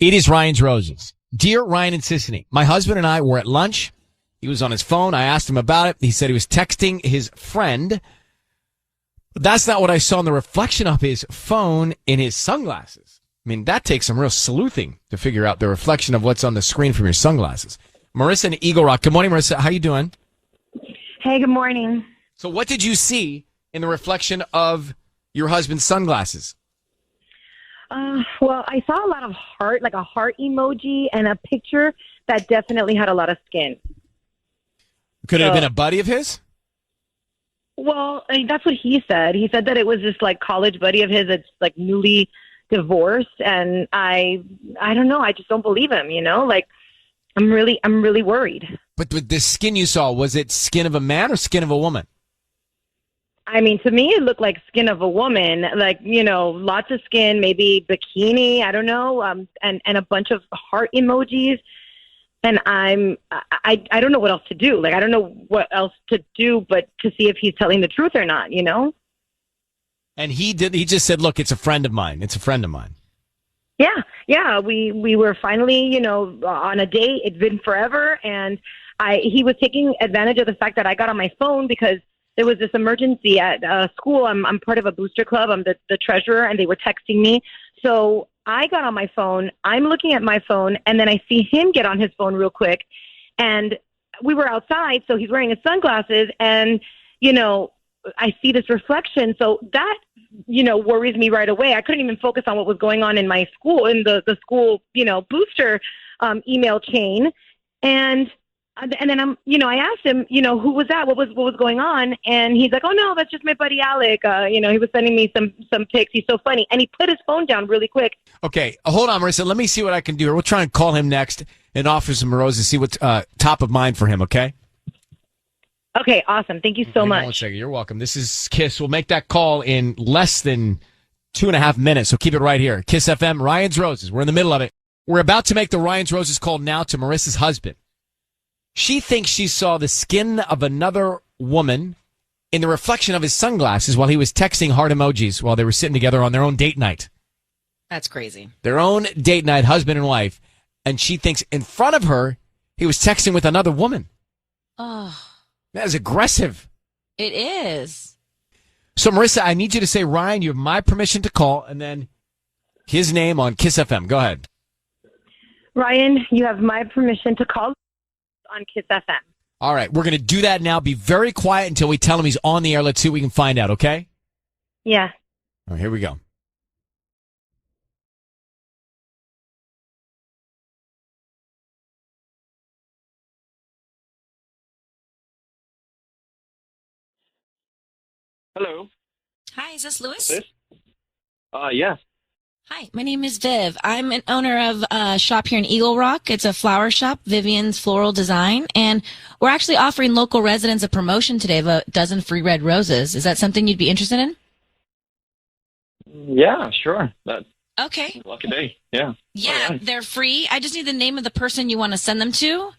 It is Ryan's Roses. Dear Ryan and Sissany, my husband and I were at lunch. He was on his phone. I asked him about it. He said he was texting his friend. But that's not what I saw in the reflection of his phone in his sunglasses. I mean, that takes some real sleuthing to figure out the reflection of what's on the screen from your sunglasses. Marissa in Eagle Rock. Good morning, Marissa. How you doing? Hey, good morning. So what did you see in the reflection of your husband's sunglasses? Well, I saw a lot of heart, like a heart emoji, and a picture that definitely had a lot of skin. Could it have been a buddy of his? Well, I mean, that's what he said. He said that it was this like college buddy of his that's like newly divorced, and I don't know. I just don't believe him. You know, like I'm really worried. But with the skin you saw, was it skin of a man or skin of a woman? I mean, to me, it looked like skin of a woman, like, you know, lots of skin, maybe bikini, I don't know, and a bunch of heart emojis. And I don't know what else to do. Like, I don't know what else to do but to see if he's telling the truth or not, you know? And he just said, look, it's a friend of mine. It's a friend of mine. Yeah. We were finally, you know, on a date. It's been forever. And he was taking advantage of the fact that I got on my phone because there was this emergency at school. I'm part of a booster club. I'm the treasurer, and they were texting me. So I got on my phone. I'm looking at my phone, and then I see him get on his phone real quick. And we were outside, so he's wearing his sunglasses, and, you know, I see this reflection. So that, you know, worries me right away. I couldn't even focus on what was going on in my school, in the school, you know, booster email chain. And then I asked him, you know, who was that? What was going on? And he's like, oh no, that's just my buddy Alec. You know, he was sending me some pics. He's so funny. And he put his phone down really quick. Okay, hold on, Marissa. Let me see what I can do. We'll try and call him next and offer some roses, see what's top of mind for him, okay? Okay, awesome. Thank you so much. 1 second. You're welcome. This is KISS. We'll make that call in less than 2.5 minutes, so keep it right here. KIIS-FM, Ryan's Roses. We're in the middle of it. We're about to make the Ryan's Roses call now to Marissa's husband. She thinks she saw the skin of another woman in the reflection of his sunglasses while he was texting heart emojis while they were sitting together on their own date night. That's crazy. Their own date night, husband and wife. And she thinks in front of her, he was texting with another woman. Oh. That is aggressive. It is. So, Marissa, I need you to say, Ryan, you have my permission to call, and then his name on KIIS-FM. Go ahead. Ryan, you have my permission to call on KIIS-FM. All right, we're going to do that now. Be very quiet until we tell him he's on the air. Let's see what we can find out, okay? Yeah. All right, here we go. Hello. Hi, is this Louis? Yes. Hi, my name is Viv. I'm an owner of a shop here in Eagle Rock. It's a flower shop, Vivian's Floral Design, and we're actually offering local residents a promotion today of a dozen free red roses. Is that something you'd be interested in? Yeah, sure. That's Okay. a lucky day. Yeah. Yeah, All right. they're free. I just need the name of the person you want to send them to,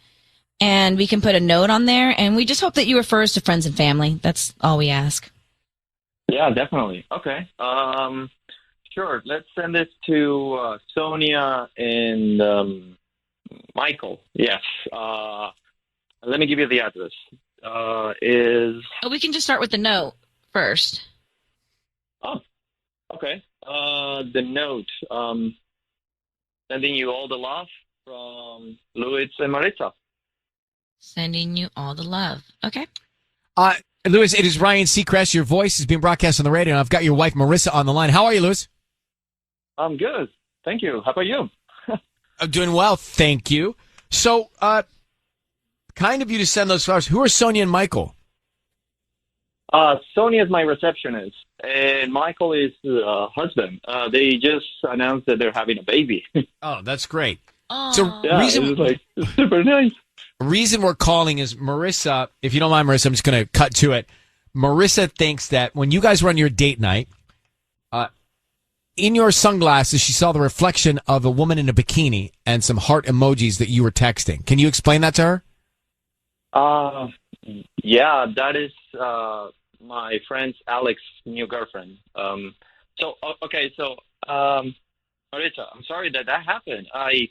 and we can put a note on there, and we just hope that you refer us to friends and family. That's all we ask. Yeah, definitely. Okay. Sure. Let's send this to Sonia and Michael. Yes. Let me give you the address. We can just start with the note first. Oh, okay. The note. Sending you all the love from Louis and Marissa. Sending you all the love. Okay. Louis, it is Ryan Seacrest. Your voice is being broadcast on the radio, and I've got your wife, Marissa, on the line. How are you, Louis? I'm good. Thank you. How about you? I'm doing well, thank you. So, kind of you to send those flowers. Who are Sonia and Michael? Sonia is my receptionist, and Michael is the husband. They just announced that they're having a baby. Oh, that's great. Oh. So, Yeah, it's super nice. reason we're calling is Marissa, if you don't mind, Marissa, I'm just going to cut to it. Marissa thinks that when you guys were on your date night, in your sunglasses, she saw the reflection of a woman in a bikini and some heart emojis that you were texting. Can you explain that to her? Yeah, that is my friend's Alex's new girlfriend. So Marissa, I'm sorry that happened. I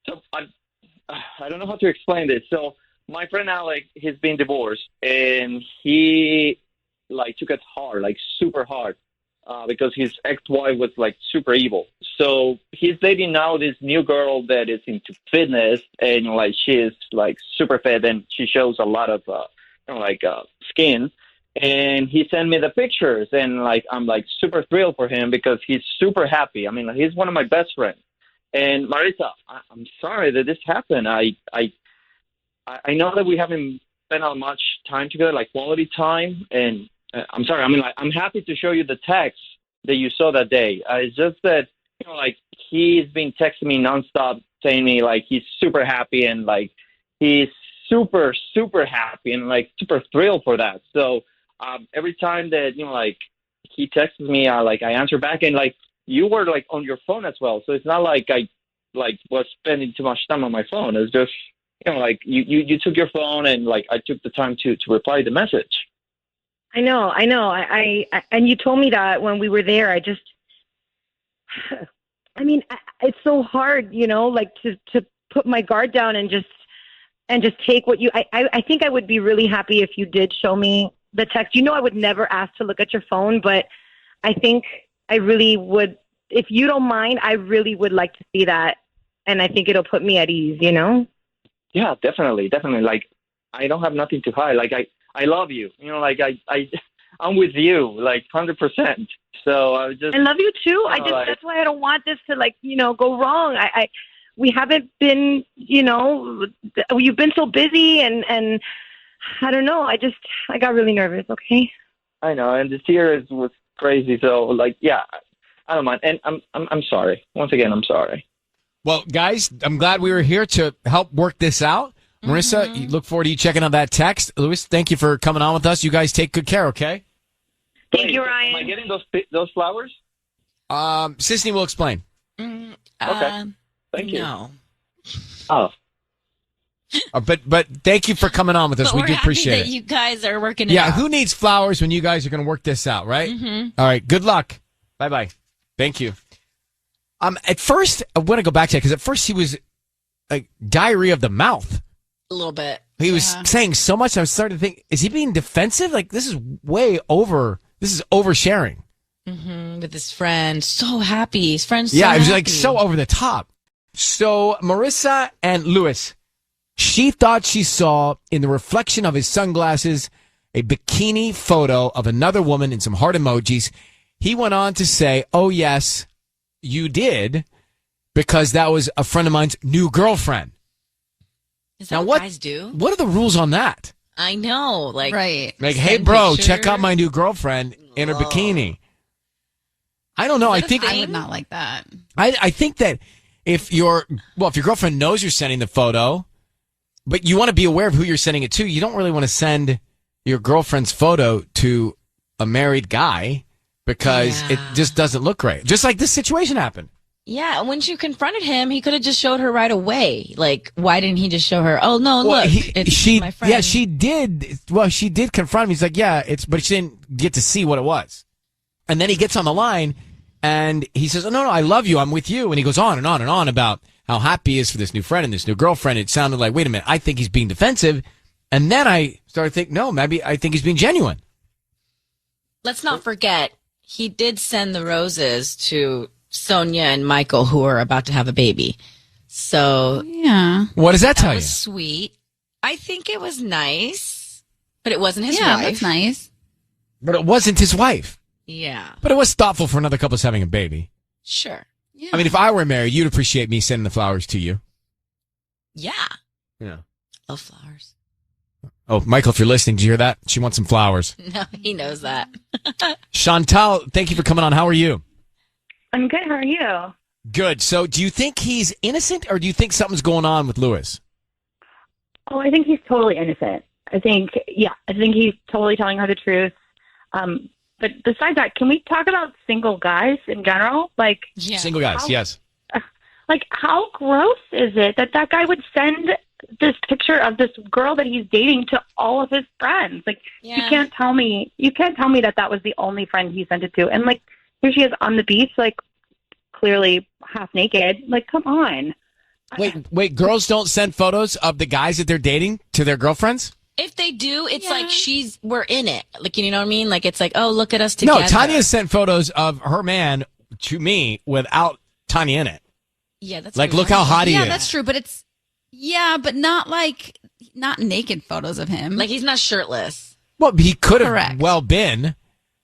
don't know how to explain this. So my friend Alec, he's been divorced, and he like took it hard, like super hard, because his ex-wife was like super evil. So he's dating now this new girl that is into fitness, and like she's like super fit, and she shows a lot of skin. And he sent me the pictures, and like I'm like super thrilled for him because he's super happy. I mean, he's one of my best friends. And Marissa, I'm sorry that this happened. I know that we haven't spent that much time together, like quality time, and I'm sorry. I mean, like, I'm happy to show you the text that you saw that day. It's just that, like, he's been texting me nonstop, saying me like he's super happy, and like he's super, super happy, and like super thrilled for that. So every time that like he texts me, I answer back, and like you were like on your phone as well. So it's not like I like was spending too much time on my phone. It's just like you took your phone, and like I took the time to reply the message. I know. I and you told me that when we were there. I mean, it's so hard, like to put my guard down and just take what you. I think I would be really happy if you did show me the text. I would never ask to look at your phone, but I think I really would. If you don't mind, I really would like to see that, and I think it'll put me at ease. Yeah, definitely. Like, I don't have nothing to hide. Like, I love you. Like I'm with you, like 100%. So I love you too. That's why I don't want this to go wrong. We haven't been, you've been so busy, and I don't know. I got really nervous. Okay. I know, and this year was crazy. So like, yeah, I don't mind, and I'm sorry. Once again, I'm sorry. Well, guys, I'm glad we were here to help work this out. Marissa, look forward to you checking out that text. Louis, thank you for coming on with us. You guys take good care, okay? Thank you, Ryan. Am I getting those flowers? Sisney will explain. Okay. Thank you. No. Oh. But thank you for coming on with us. We do appreciate that it. You guys are working it out. Yeah, who needs flowers when you guys are going to work this out, right? All right, good luck. Bye-bye. Thank you. At first, I want to go back to that because at first he was like diarrhea of the mouth. A little bit. He was saying so much. I was starting to think, is he being defensive? Like, this is way over. This is oversharing. With his friend. So happy. His friend's Yeah, it was happy. like so over the top. So Marissa and Louis, she thought she saw in the reflection of his sunglasses a bikini photo of another woman and some heart emojis. He went on to say, oh, yes, you did, because that was a friend of mine's new girlfriend. Is that what guys do? What are the rules on that? I know. Like, right. Like, hey, bro, check out my new girlfriend in her bikini. I don't know. I would not like that. I think that if your girlfriend knows you're sending the photo, but you want to be aware of who you're sending it to, you don't really want to send your girlfriend's photo to a married guy because it just doesn't look great. Just like this situation happened. Yeah, when she confronted him, he could have just showed her right away. Like, why didn't he just show her? Oh no, look, it's my friend. Yeah, she did. Well, she did confront him. He's like, yeah, but she didn't get to see what it was. And then he gets on the line and he says, oh, no, I love you. I'm with you. And he goes on and on and on about how happy he is for this new friend and this new girlfriend. It sounded like, wait a minute, I think he's being defensive. And then I started thinking, no, maybe I think he's being genuine. Let's not forget, he did send the roses to Sonia and Michael, who are about to have a baby. So, yeah. What does that tell you? Sweet. I think it was nice, but it wasn't his wife. Yeah, that's nice. But it wasn't his wife. Yeah. But it was thoughtful for another couple's having a baby. Sure. Yeah. I mean, if I were married, you'd appreciate me sending the flowers to you. Yeah. Yeah. Love flowers. Oh, Michael, if you're listening, did you hear that? She wants some flowers. No, he knows that. Chantal, thank you for coming on. How are you? I'm good. How are you? Good. So do you think he's innocent or do you think something's going on with Louis? Oh, I think he's totally innocent. I think he's totally telling her the truth. But besides that, can we talk about single guys in general? Like, Single guys, yes. Like, how gross is it that guy would send this picture of this girl that he's dating to all of his friends? Like, you can't tell me that was the only friend he sent it to. And like, here she is on the beach. Like, clearly half naked. Like, come on. Wait, girls don't send photos of the guys that they're dating to their girlfriends? If they do, it's like we're in it. Like, you know what I mean? Like, it's like, oh, look at us together. No, Tanya sent photos of her man to me without Tanya in it. Yeah, that's like, look how hot he is. Yeah, that's true. But but not naked photos of him. Like, he's not shirtless. Well, he could have Correct. well been,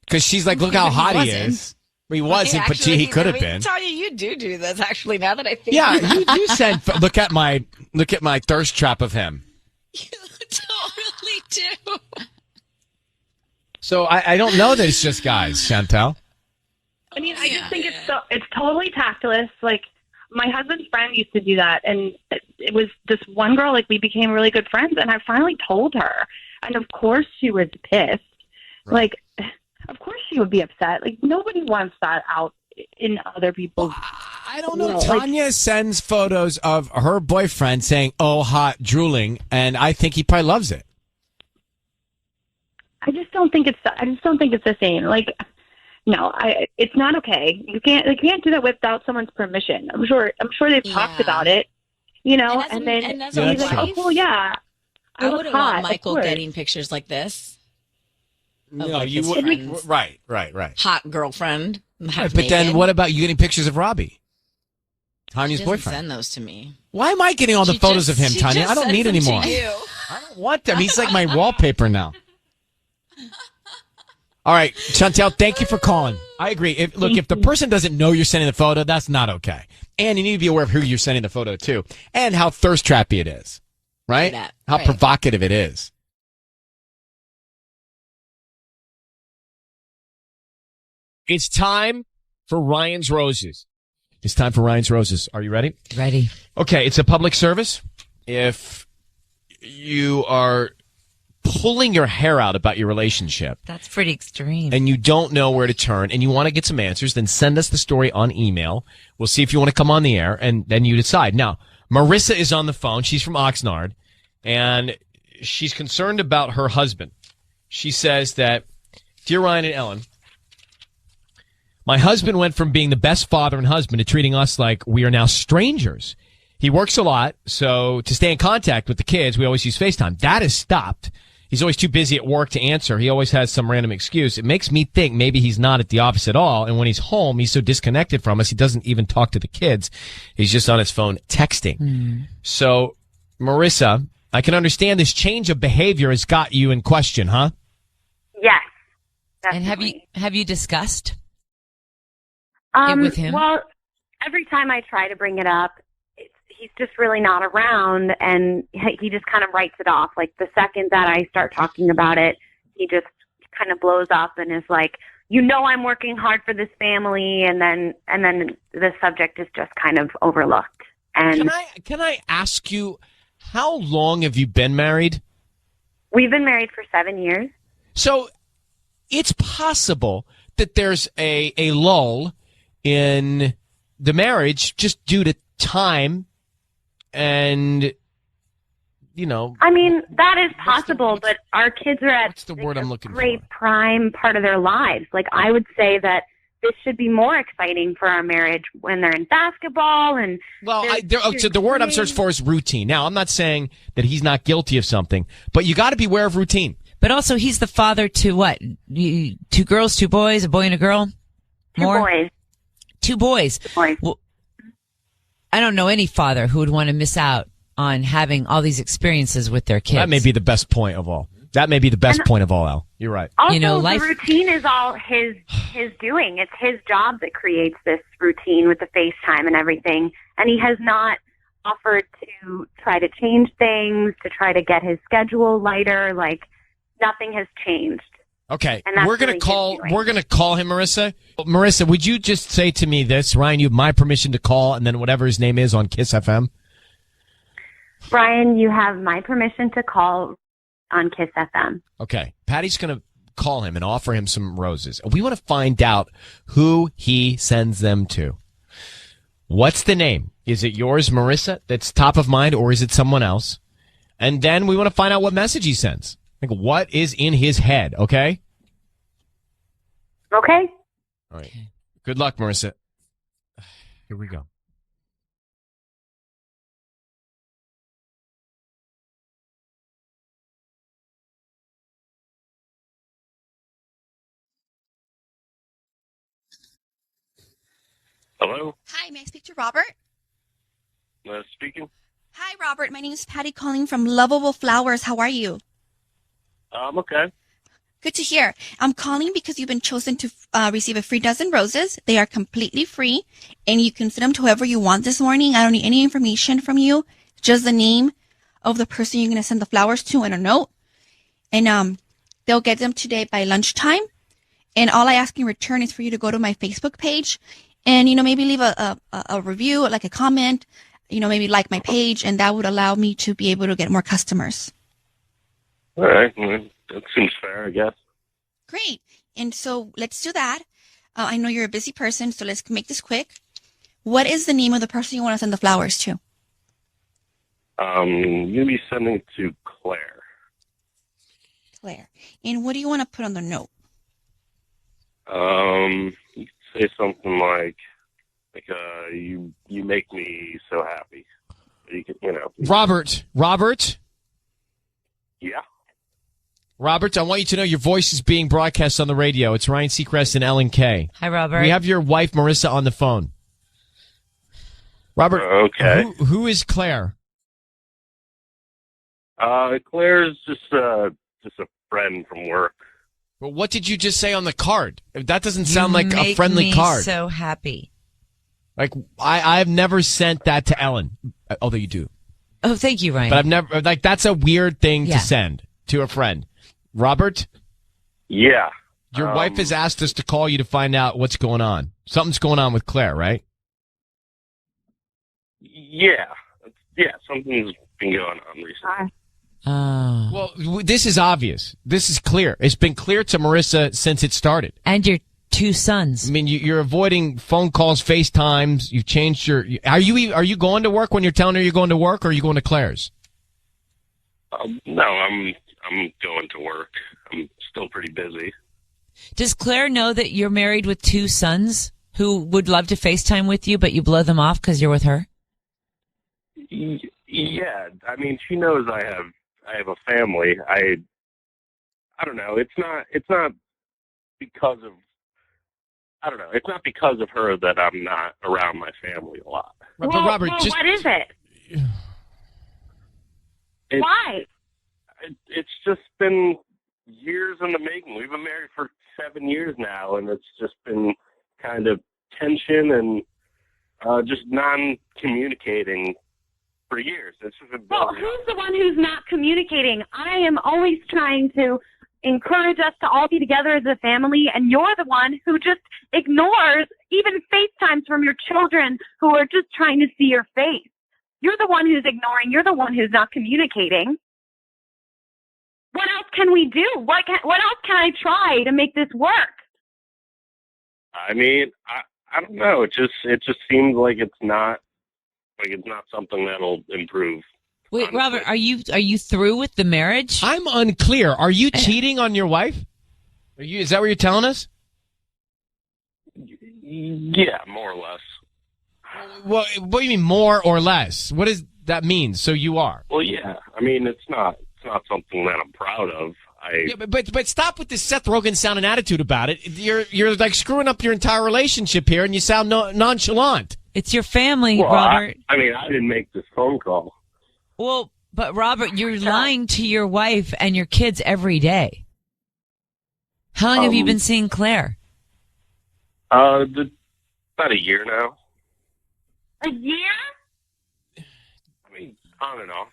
because she's like, look how hot he is. He wasn't, but he could have been. Tanya, you do this, actually, now that I think. Yeah, you said, look at my thirst trap of him. You totally do. So I don't know that it's just guys, Chantel. I mean, I just think it's totally tactless. Like, my husband's friend used to do that, and it was this one girl, like, we became really good friends, and I finally told her. And of course she was pissed. Right. Like, of course she would be upset. Like, nobody wants that out in other people's... I don't know. Tanya sends photos of her boyfriend saying, oh, hot, drooling, and I think he probably loves it. I just don't think it's the same. Like, no, it's not okay. You can't do that without someone's permission. I'm sure they've talked about it, you know, and then as he's a like, wife, oh, well, yeah. I wouldn't want Michael getting pictures like this. No, like you his wouldn't. friends. Right. Hot girlfriend. Right, but then what about you getting pictures of Robbie? Tanya's She doesn't boyfriend. send those to me. Why am I getting all the photos of him, Tanya? I don't need any more. I don't want them. He's like my wallpaper now. All right, Chantel, thank you for calling. I agree. If the person doesn't know you're sending the photo, that's not okay. And you need to be aware of who you're sending the photo to and how thirst trappy it is, right? How provocative it is. It's time for Ryan's Roses. It's time for Ryan's Roses. Are you ready? Ready. Okay, it's a public service. If you are pulling your hair out about your relationship, That's pretty extreme. and you don't know where to turn, and you want to get some answers, then send us the story on email. We'll see if you want to come on the air, and then you decide. Now, Marissa is on the phone. She's from Oxnard, and she's concerned about her husband. She says that, Dear Ryan and Ellen, my husband went from being the best father and husband to treating us like we are now strangers. He works a lot, so to stay in contact with the kids, we always use FaceTime. That has stopped. He's always too busy at work to answer. He always has some random excuse. It makes me think maybe he's not at the office at all, and when he's home, he's so disconnected from us, he doesn't even talk to the kids. He's just on his phone texting. So, Marissa, I can understand this change of behavior has got you in question, huh? Yes. And Definitely. have you discussed it with him? Well, every time I try to bring it up, he's just really not around, and he just kind of writes it off. Like, the second that I start talking about it, he just kind of blows up and is like, you know, I'm working hard for this family, and then the subject is just kind of overlooked. And Can I ask you, how long have you been married? we've been married for 7 years. So it's possible that there's a lull in the marriage just due to time and, you know. I mean, that is possible, but our kids are at What's the word I'm looking great for? prime part of their lives. Like, I would say that this should be more exciting for our marriage when they're in basketball and. Well, so the word I'm searching for is routine. Now, I'm not saying that he's not guilty of something, but you got to be aware of routine. But also, he's the father to what? 2 girls, 2 boys, a boy and a girl? More? 2 boys. 2 boys. 2 boys. Well, I don't know any father who would want to miss out on having all these experiences with their kids. That may be the best point of all. That may be the best point of all, Al. You're right. Also, You know, life- the routine is all his doing. It's his job that creates this routine with the FaceTime and everything. And he has not offered to try to change things, to try to get his schedule lighter. Like, nothing has changed. Okay, And that's we're gonna really call. his doing. We're gonna call him, Marissa. Marissa, would you just say to me this, Ryan? You have my permission to call, and then whatever his name is on KIIS-FM. Brian, you have my permission to call on KIIS-FM. Okay, Patty's gonna call him and offer him some roses. We want to find out who he sends them to. What's the name? Is it yours, Marissa, that's top of mind, or is it someone else? And then we want to find out what message he sends. Like, what is in his head? Okay. Okay? All right. Good luck, Marissa. Here we go. Hello? Hi, may I speak to Robert? Speaking. Hi, Robert. My name is Patty calling from Lovable Flowers. How are you? I'm okay. Good to hear. I'm calling because you've been chosen to receive a free dozen roses. They are completely free, and you can send them to whoever you want this morning. I don't need any information from you, just the name of the person you're going to send the flowers to and a note. And they'll get them today by lunchtime. And all I ask in return is for you to go to my Facebook page and, maybe leave a review, like a comment, maybe like my page, and that would allow me to be able to get more customers. All right. Well, that seems fair, I guess. Great. And so let's do that. I know you're a busy person, so let's make this quick. What is the name of the person you want to send the flowers to? You'll be sending it to Claire. Claire. And what do you want to put on the note? You could say something like you make me so happy. You could, Robert. Yeah. Robert, I want you to know your voice is being broadcast on the radio. It's Ryan Seacrest and Ellen K. Hi, Robert. We have your wife, Marissa, on the phone. Robert, okay. Who is Claire? Claire's just a friend from work. Well, what did you just say on the card? That doesn't sound like a Make friendly me card. So happy. Like I've never sent that to Ellen, although you do. Oh, thank you, Ryan. But I've never that's a weird thing Yeah. to send to a friend. Robert, Yeah. your wife has asked us to call you to find out what's going on. Something's going on with Claire, right? Yeah. Yeah, something's been going on recently. Oh. Well, this is obvious. This is clear. It's been clear to Marissa since it started. And your two sons. I mean, you're avoiding phone calls, FaceTimes. You've changed your. Are you going to work when you're telling her you're going to work, or are you going to Claire's? No, I'm going to work. I'm still pretty busy. Does Claire know that you're married with two sons who would love to FaceTime with you, but you blow them off because you're with her? Yeah, I mean, she knows I have a family. I don't know. It's not because of. I don't know. It's not because of her that I'm not around my family a lot. But Robert, well, just what is it? Why? It's just been years in the making. We've been married for 7 years now, and it's just been kind of tension and just non-communicating for years. It's just been Well, building up. who's the one who's not communicating? I am always trying to encourage us to all be together as a family, and you're the one who just ignores even FaceTimes from your children who are just trying to see your face. You're the one who's ignoring. You're the one who's not communicating. What else can we do? What else can I try to make this work? I mean, I don't know. It just seems like it's not something that'll improve. Wait, honestly. Robert, are you through with the marriage? I'm unclear. Are you cheating on your wife? Is that what you're telling us? Yeah, more or less. Well, what do you mean more or less? What does that mean? So you are. Well, yeah. I mean, it's not something that I'm proud of. Yeah, but stop with this Seth Rogen sounding attitude about it. You're like screwing up your entire relationship here, and you sound nonchalant. It's your family, Well, Robert. I mean, I didn't make this phone call. Well, but Robert, you're lying to your wife and your kids every day. How long have you been seeing Claire? About a year now. A year? I mean, on and off.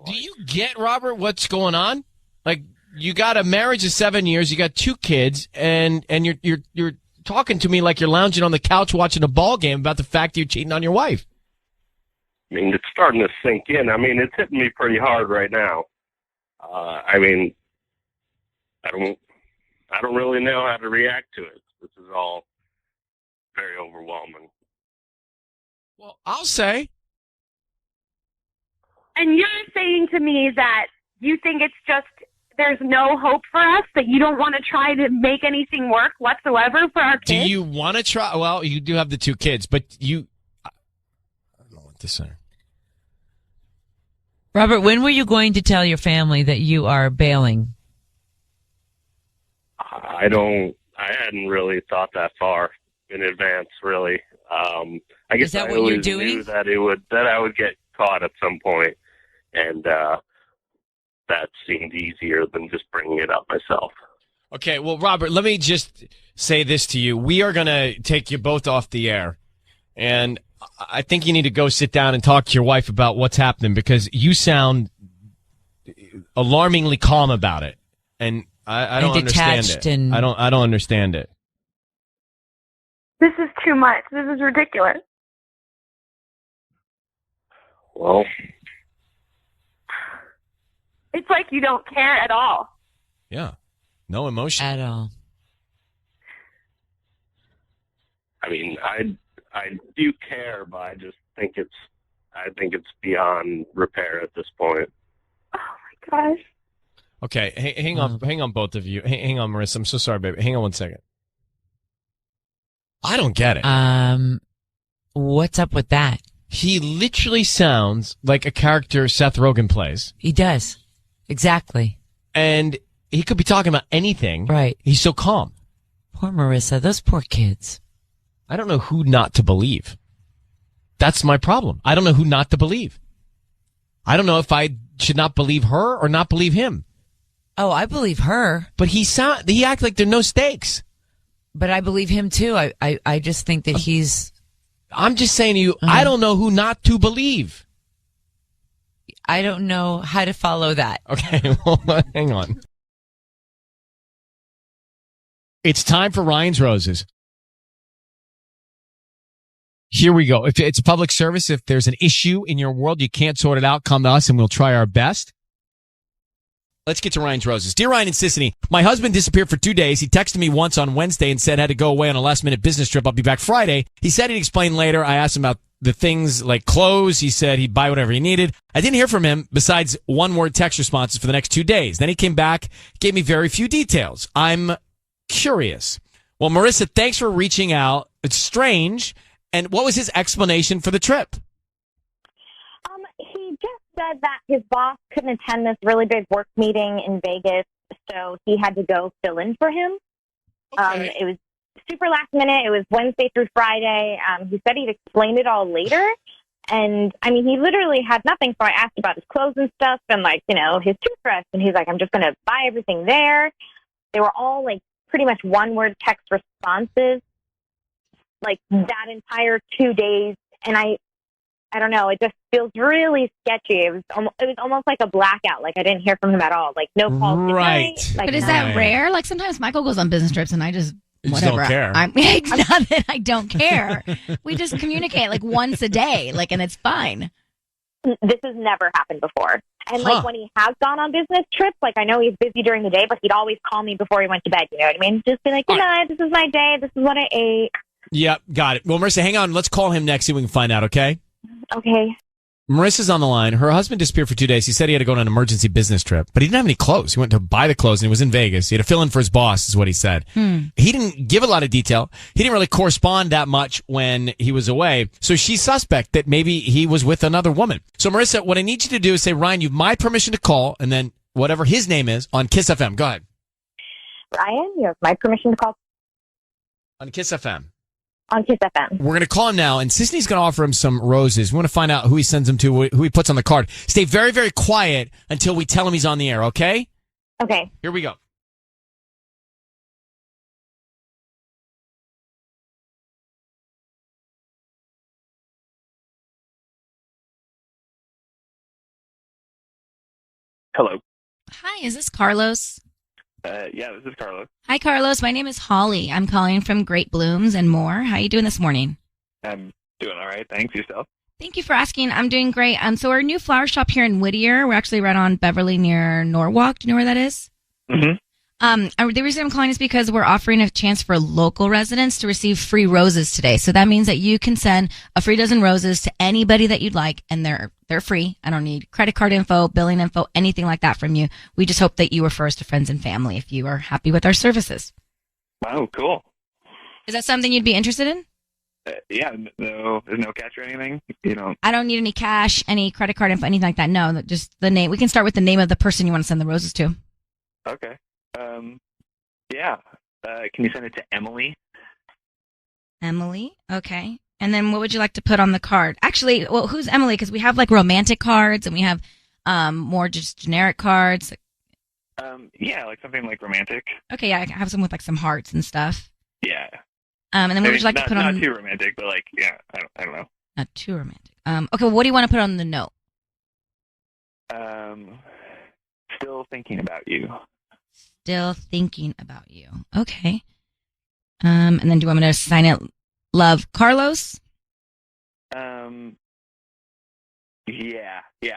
Do you get, Robert, what's going on? Like, you got a marriage of 7 years, you got 2 kids, and you're talking to me like you're lounging on the couch watching a ball game about the fact that you're cheating on your wife. I mean, it's starting to sink in. I mean, it's hitting me pretty hard right now. I mean, I don't really know how to react to it. This is all very overwhelming. Well, I'll say. And you're saying to me that you think it's just there's no hope for us, that you don't want to try to make anything work whatsoever for our Do kids? you want to try? Well, you do have the 2 kids, but have to say. Robert, when were you going to tell your family that you are bailing? I hadn't really thought that far in advance, really. I guess Is that I what you're always doing? knew that I would get caught at some point, and that seemed easier than just bringing it up myself. Okay, well, Robert, let me just say this to you. We are going to take you both off the air, and I think you need to go sit down and talk to your wife about what's happening because you sound alarmingly calm about it, and I don't understand it. I don't understand it. This is too much. This is ridiculous. Well, It's like you don't care at all. Yeah, no emotion at all. I mean, I do care, but I just think it's beyond repair at this point. Oh my gosh. Okay, hang on, both of you. Hang on, Marissa. I'm so sorry, baby. Hang on 1 second. I don't get it. What's up with that? He literally sounds like a character Seth Rogen plays. He does. Exactly. And he could be talking about anything. Right. He's so calm. Poor Marissa. Those poor kids. I don't know who not to believe. That's my problem. I don't know who not to believe. I don't know if I should not believe her or not believe him. Oh, I believe her. But he acts like there are no stakes. But I believe him too. I just think that he's... I'm just saying to you, I don't know who not to believe. I don't know how to follow that. Okay, well, hang on. It's time for Ryan's Roses. Here we go. If it's a public service, if there's an issue in your world, you can't sort it out, come to us and we'll try our best. Let's get to Ryan's Roses. Dear Ryan and Sissany, my husband disappeared for 2 days. He texted me once on Wednesday and said I had to go away on a last-minute business trip. I'll be back Friday. He said he'd explain later. I asked him about the things like clothes. He said he'd buy whatever he needed. I didn't hear from him besides one-word text responses for the next 2 days. Then he came back, gave me very few details. I'm curious. Well, Marissa, thanks for reaching out. It's strange. And what was his explanation for the trip? He just said that his boss couldn't attend this really big work meeting in Vegas, so he had to go fill in for him. Okay. It was super last minute. It was Wednesday through Friday. He said he'd explain it all later. And, I mean, he literally had nothing, so I asked about his clothes and stuff and, like, you know, his toothbrush. And he's like, I'm just going to buy everything there. They were all, like, pretty much one-word text responses, like, that entire 2 days. And I don't know. It just feels really sketchy. It was almost like a blackout. Like I didn't hear from him at all. Like no calls. Right. Like, But is that rare? Like sometimes Michael goes on business trips and I just You just whatever. don't care. It's not that I don't care. We just communicate like once a day, like, and it's fine. This has never happened before. And like when he has gone on business trips, like I know he's busy during the day, but he'd always call me before he went to bed. You know what I mean? Just be like, this is my day. This is what I ate. Yep, got it. Well, Marissa, hang on. Let's call him next, see if we can find out, okay? Okay. Marissa's on the line. Her husband disappeared for 2 days. He said he had to go on an emergency business trip, but he didn't have any clothes. He went to buy the clothes and he was in Vegas. He had to fill in for his boss, is what he said. He didn't give a lot of detail. He didn't really correspond that much when he was away. So she's suspect that maybe he was with another woman. So Marissa, what I need you to do is say, Ryan, you've my permission to call, and then whatever his name is on KIIS-FM. Go ahead. Ryan, you have my permission to call On KIIS-FM. on KIIS-FM. We're going to call him now, and Sisney's going to offer him some roses. We want to find out who he sends them to, who he puts on the card. Stay very, very quiet until we tell him he's on the air, okay? Okay. Here we go. Hello. Hi, is this Carlos? Yeah, this is Carlos. Hi, Carlos. My name is Holly. I'm calling from Great Blooms and More. How are you doing this morning? I'm doing all right. Thanks. Yourself? Thank you for asking. I'm doing great. So our new flower shop here in Whittier, we're actually right on Beverly near Norwalk. Do you know where that is? Mm-hmm. The reason I'm calling is because we're offering a chance for local residents to receive free roses today. So that means that you can send a free dozen roses to anybody that you'd like, and they're free. I don't need credit card info, billing info, anything like that from you. We just hope that you refer us to friends and family if you are happy with our services. Oh, cool. Is that something you'd be interested in? Yeah, no, there's no catch or anything. You know. I don't need any cash, any credit card info, anything like that. No, just the name. We can start with the name of the person you want to send the roses to. Okay. Yeah. Can you send it to Emily? Emily. Okay. And then what would you like to put on the card? Actually, well, who's Emily? Because we have like romantic cards and we have more just generic cards. Yeah, like something like romantic. Okay, yeah, I have some with like some hearts and stuff. Yeah. And then what would you like to put on? Not too romantic, but like, yeah, I don't know. Not too romantic. Okay, well, what do you want to put on the note? Still thinking about you. Still thinking about you. Okay. And then do you want me to sign it? Love, Carlos? Yeah,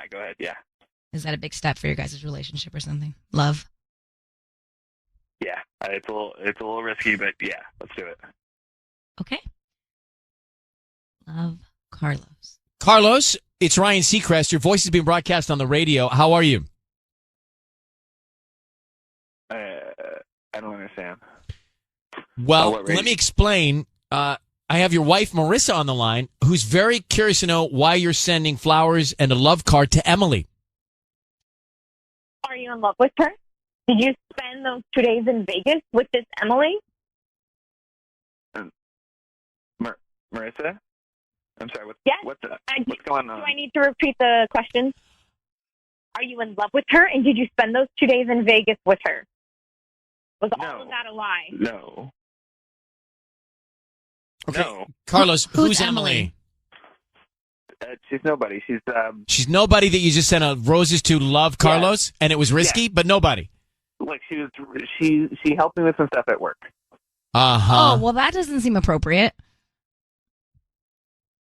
go ahead, yeah. Is that a big step for your guys' relationship or something? Love? Yeah, it's a little risky, but yeah, let's do it. Okay. Love, Carlos. Carlos, it's Ryan Seacrest. Your voice is being broadcast on the radio. How are you? I don't understand. Well, let me explain. I have your wife, Marissa, on the line, who's very curious to know why you're sending flowers and a love card to Emily. Are you in love with her? Did you spend those 2 days in Vegas with this Emily? Marissa? I'm sorry, Yes. what's going on? Do I need to repeat the question? Are you in love with her, and did you spend those 2 days in Vegas with her? Was all of that a lie? No. Okay. No. Carlos, Who's Emily? She's nobody. She's nobody that you just sent roses to love Carlos, and it was risky, but nobody. Like she helped me with some stuff at work. Uh-huh. Oh, well, that doesn't seem appropriate.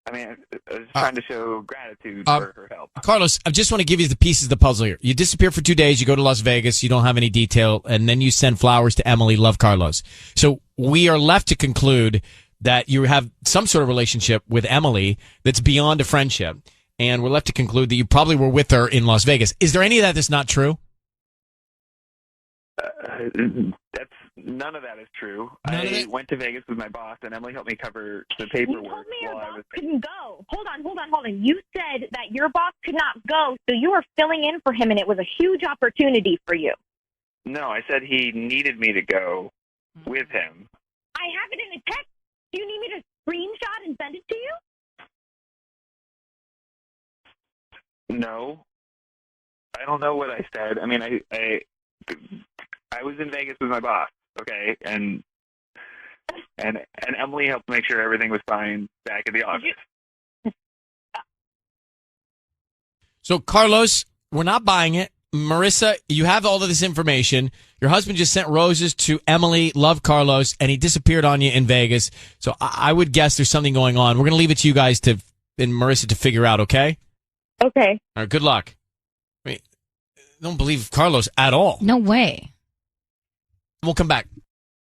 I mean, I was trying to show gratitude for her help. Carlos, I just want to give you the pieces of the puzzle here. You disappear for 2 days, you go to Las Vegas, you don't have any detail, and then you send flowers to Emily, love Carlos. So we are left to conclude that you have some sort of relationship with Emily that's beyond a friendship, and we're left to conclude that you probably were with her in Las Vegas. Is there any of that that's not true? None of that is true. I went to Vegas with my boss, and Emily helped me cover the paperwork. You told me your boss couldn't go. Hold on. You said that your boss could not go, so you were filling in for him, and it was a huge opportunity for you. No, I said he needed me to go with him. I have it in a text. Do you need me to screenshot and send it to you? No. I don't know what I said. I mean, I was in Vegas with my boss, okay, and Emily helped make sure everything was fine back at the office. So, Carlos, we're not buying it. Marissa, you have all of this information. Your husband just sent roses to Emily, love Carlos, and he disappeared on you in Vegas. So I would guess there's something going on. We're going to leave it to you guys and Marissa to figure out, okay? Okay. All right, good luck. I don't believe Carlos at all. No way. We'll come back.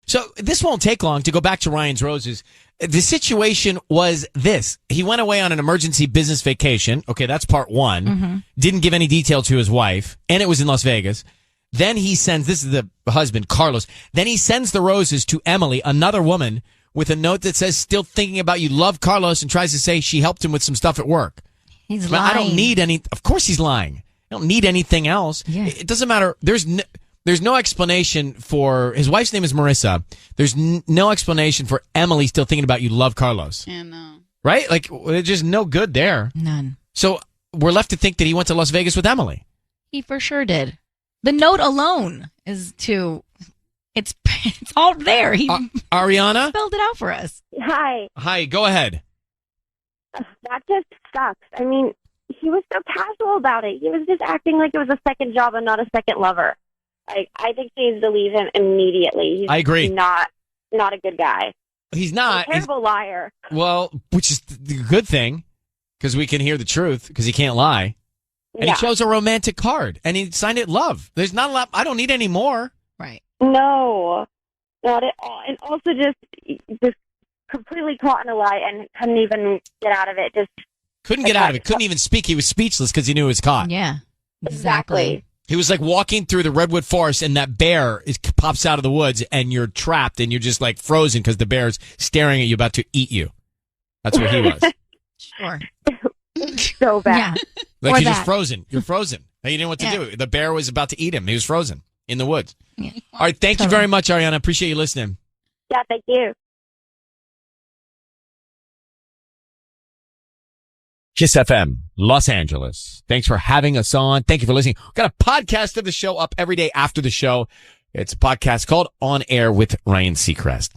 So this won't take long to go back to Ryan's roses. The situation was this. He went away on an emergency business vacation. Okay, that's part one. Mm-hmm. Didn't give any detail to his wife, and it was in Las Vegas. Then he sends, this is the husband, Carlos. Then he sends the roses to Emily, another woman, with a note that says, still thinking about you, love Carlos, and tries to say she helped him with some stuff at work. He's lying. I don't need any, of course he's lying. I don't need anything else. Yeah. It doesn't matter. There's no explanation for, his wife's name is Marissa. There's no explanation for Emily still thinking about you, love Carlos. Yeah, no. Right? Like, there's just no good there. None. So we're left to think that he went to Las Vegas with Emily. He for sure did. The note alone is it's all there. He Ariana? spelled it out for us. Hi, go ahead. that just sucks. I mean, he was so casual about it. He was just acting like it was a second job and not a second lover. I think she needs to leave him immediately. He's I agree. Not a good guy. He's not. He's a terrible liar. Well, which is the good thing, because we can hear the truth, because he can't lie. And he chose a romantic card, and he signed it love. There's not a lot. I don't need any more. Right. No, not at all. And also just completely caught in a lie and couldn't even get out of it. Couldn't get out of it. Couldn't even speak. He was speechless because he knew he was caught. Yeah, exactly. He was like walking through the redwood forest, and that bear pops out of the woods, and you're trapped, and you're just like frozen because the bear's staring at you, about to eat you. That's where he was. Sure. So bad. Yeah. Like Or you're just that. frozen. You're frozen. Now you didn't know what to do. The bear was about to eat him. He was frozen in the woods. Yeah. All right. Thank you very much, Ariana. Appreciate you listening. Yeah, thank you. KIIS-FM, Los Angeles. Thanks for having us on. Thank you for listening. We've got a podcast of the show up every day after the show. It's a podcast called On Air with Ryan Seacrest.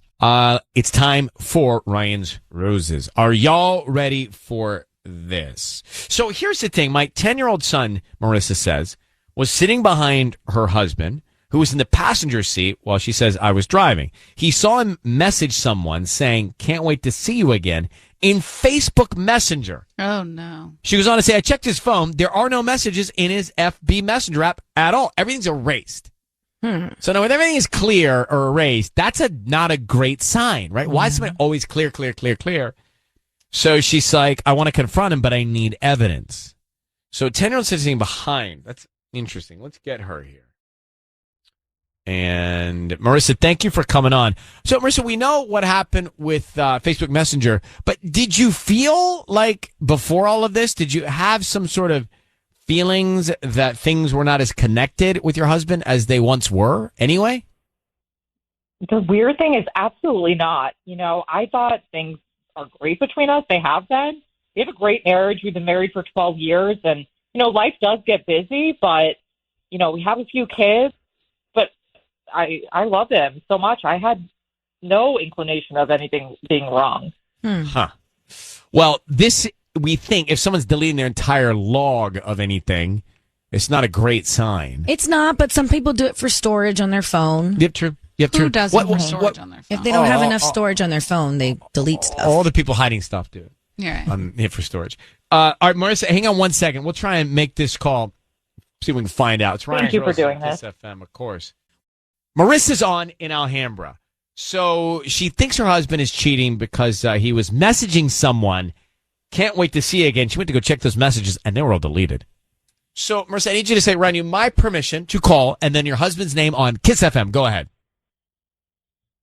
It's time for Ryan's Roses. Are y'all ready for this? So here's the thing. My 10-year-old son, Marissa says, was sitting behind her husband, who was in the passenger seat while she says I was driving. He saw him message someone saying, "Can't wait to see you again," in Facebook Messenger. Oh, no. She goes on to say, I checked his phone. There are no messages in his FB Messenger app at all. Everything's erased. So now when everything is clear or erased, that's not a great sign, right? Why is somebody always clear? So she's like, I want to confront him, but I need evidence. So 10-year-old sitting behind. That's interesting. Let's get her here. And Marissa, thank you for coming on. So Marissa, we know what happened with Facebook Messenger, but did you feel like before all of this, did you have some sort of feelings that things were not as connected with your husband as they once were anyway? The weird thing is absolutely not. I thought things are great between us. They have been. We have a great marriage. We've been married for 12 years and, life does get busy, but, we have a few kids. I love him so much. I had no inclination of anything being wrong. Well, we think if someone's deleting their entire log of anything, it's not a great sign. It's not, but some people do it for storage on their phone. Yep, true. Who doesn't have storage on their phone? If they don't have enough storage on their phone, they delete stuff. All the people hiding stuff do it. Yeah. On here for storage. All right, Marissa, hang on 1 second. We'll try and make this call. See if we can find out. It's Ryan Thank you for doing this. KIIS-FM, of course. Marissa's on in Alhambra. So she thinks her husband is cheating because he was messaging someone. Can't wait to see you again. She went to go check those messages, and they were all deleted. So, Marissa, I need you to say, Ryan, you my permission to call, and then your husband's name on KIIS-FM. Go ahead.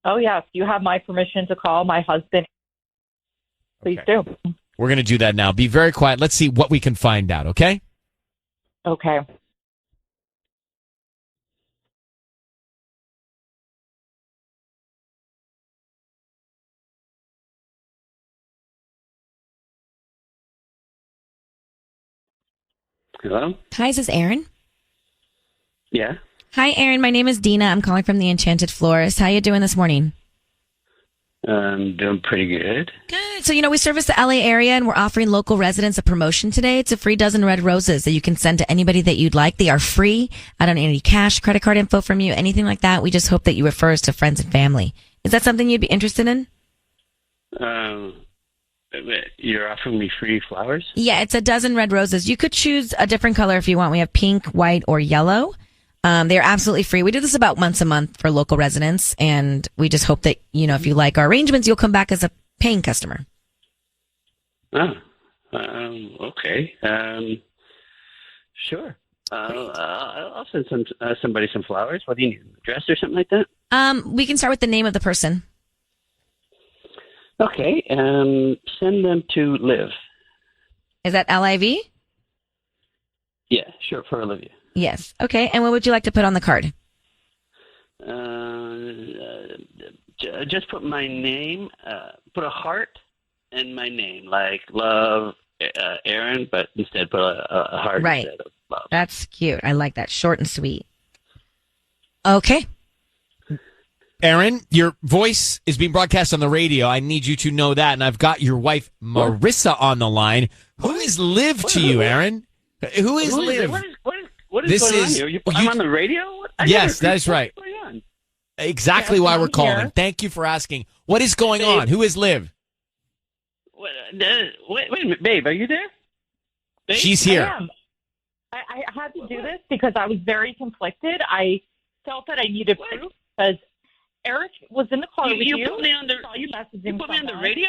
Oh, yes. You have my permission to call my husband. Please do. We're going to do that now. Be very quiet. Let's see what we can find out, okay? Okay. Hello? Hi, is this Aaron? Yeah. Hi, Aaron. My name is Dina. I'm calling from the Enchanted Florist. How you doing this morning? Doing pretty good. Good. So, we service the LA area and we're offering local residents a promotion today. It's a free dozen red roses that you can send to anybody that you'd like. They are free. I don't need any cash, credit card info from you, anything like that. We just hope that you refer us to friends and family. Is that something you'd be interested in? You're offering me free flowers? Yeah, it's a dozen red roses. You could choose a different color if you want. We have pink, white, or yellow. They're absolutely free. We do this about once a month for local residents, and we just hope that, if you like our arrangements, you'll come back as a paying customer. Oh, okay. Sure. I'll send somebody some flowers. What do you need? An address or something like that? We can start with the name of the person. Okay. Send them to Liv. Is that L-I-V? Yeah, short for Olivia. Yes. Okay. And what would you like to put on the card? Just put my name, put a heart and my name, like love Aaron, but instead put a heart instead of love. That's cute. I like that. Short and sweet. Okay. Aaron, your voice is being broadcast on the radio. I need you to know that. And I've got your wife, Marissa, on the line. Who is Liv to you, Aaron? Who is Liv? What is going on here? I'm on the radio? Yes, that is right. What's going on? Exactly why we're calling. Thank you for asking. What is going on? Who is Liv? Wait a minute, babe, are you there? Babe? She's here. I am. I had to do this because I was very conflicted. I felt that I needed proof because Eric was in the car with you. Put me on the, saw you messaging you put me on the radio?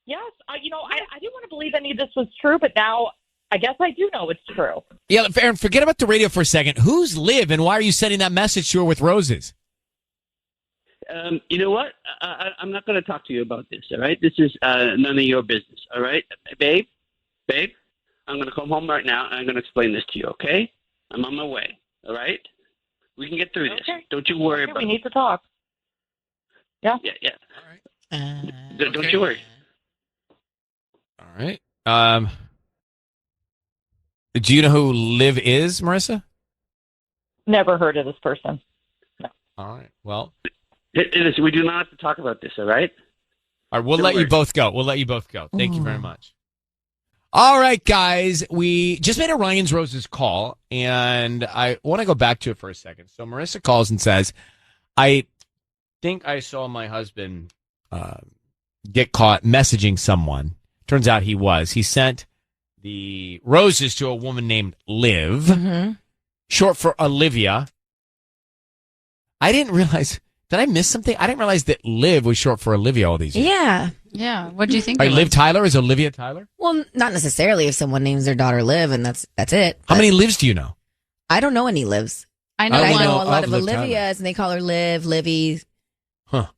Yes. I didn't want to believe any of this was true, but now I guess I do know it's true. Yeah, Aaron, forget about the radio for a second. Who's Liv, and why are you sending that message to her with roses? You know what? I'm not going to talk to you about this, all right? This is none of your business, all right? Babe, I'm going to come home right now, and I'm going to explain this to you, okay? I'm on my way, all right? We can get through this. Don't you worry about it. We need to talk. Yeah? Yeah. All right. Don't you worry. All right. Do you know who Liv is, Marissa? Never heard of this person. No. All right. Well, we do not have to talk about this, all right? All right, we'll let you both go. Thank you very much. All right, guys. We just made a Ryan's Roses call, and I want to go back to it for a second. So Marissa calls and says, I think I saw my husband get caught messaging someone. Turns out he was. He sent the roses to a woman named Liv, short for Olivia. I didn't realize... Did I miss something? I didn't realize that Liv was short for Olivia all these years. Yeah. What do you think? All right, Liv Tyler is Olivia Tyler? Well, not necessarily if someone names their daughter Liv and that's it. How many Livs do you know? I don't know any Livs. I know a lot of Liv Olivias Tyler. and they call her Liv, Livy. Huh.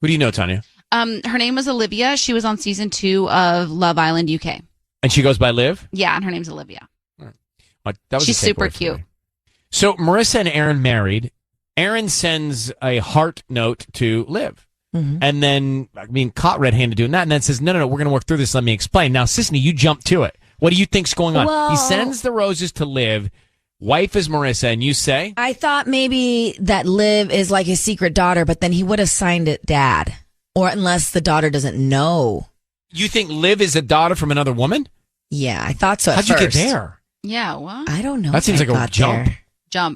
Who do you know, Tanya? Her name was Olivia. She was on season 2 of Love Island UK. And she goes by Liv? Yeah, and her name's Olivia. That was She's a takeaway super for cute. me. So Marissa and Aaron married. Aaron sends a heart note to Liv. And then, caught red-handed doing that, and then says, no, we're going to work through this. Let me explain. Now, Sisney, you jump to it. What do you think's going on? Well, he sends the roses to Liv. Wife is Marissa, and you say? I thought maybe that Liv is like his secret daughter, but then he would have signed it dad. Or unless the daughter doesn't know. You think Liv is a daughter from another woman? Yeah, I thought so at How'd you first. get there? Yeah, what? I don't know. That seems like a jump.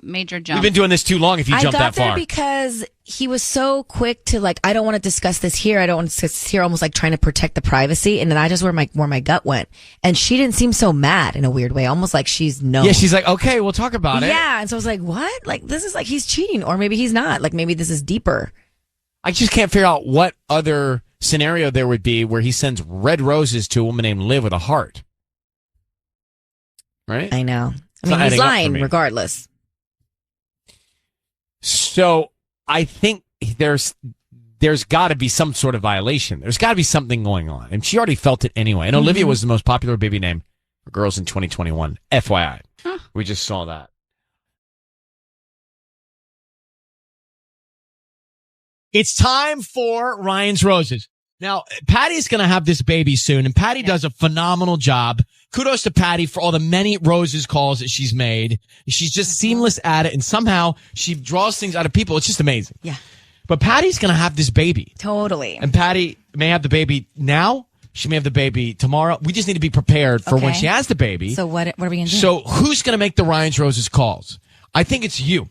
Major jump. We've been doing this too long if you jump that far. I got there because he was so quick to I don't want to discuss this here. I don't want to discuss this here, almost like trying to protect the privacy. And then I just where my gut went. And she didn't seem so mad in a weird way, almost like she's known. Yeah, she's like, okay, we'll talk about it. Yeah, and so I was like, what? Like, this is like he's cheating, or maybe he's not. Like, maybe this is deeper. I just can't figure out what other scenario there would be where he sends red roses to a woman named Liv with a heart. Right? I know. He's lying regardless. So I think there's got to be some sort of violation. There's got to be something going on. And she already felt it anyway. And Olivia was the most popular baby name for girls in 2021. FYI. We just saw that. It's time for Ryan's Roses. Now, Patty's going to have this baby soon, and Patty does a phenomenal job. Kudos to Patty for all the many roses calls that she's made. She's just seamless at it, and somehow she draws things out of people. It's just amazing. Yeah. But Patty's going to have this baby. Totally. And Patty may have the baby now. She may have the baby tomorrow. We just need to be prepared for when she has the baby. So what are we going to do? So who's going to make the Ryan's Roses calls? I think it's you.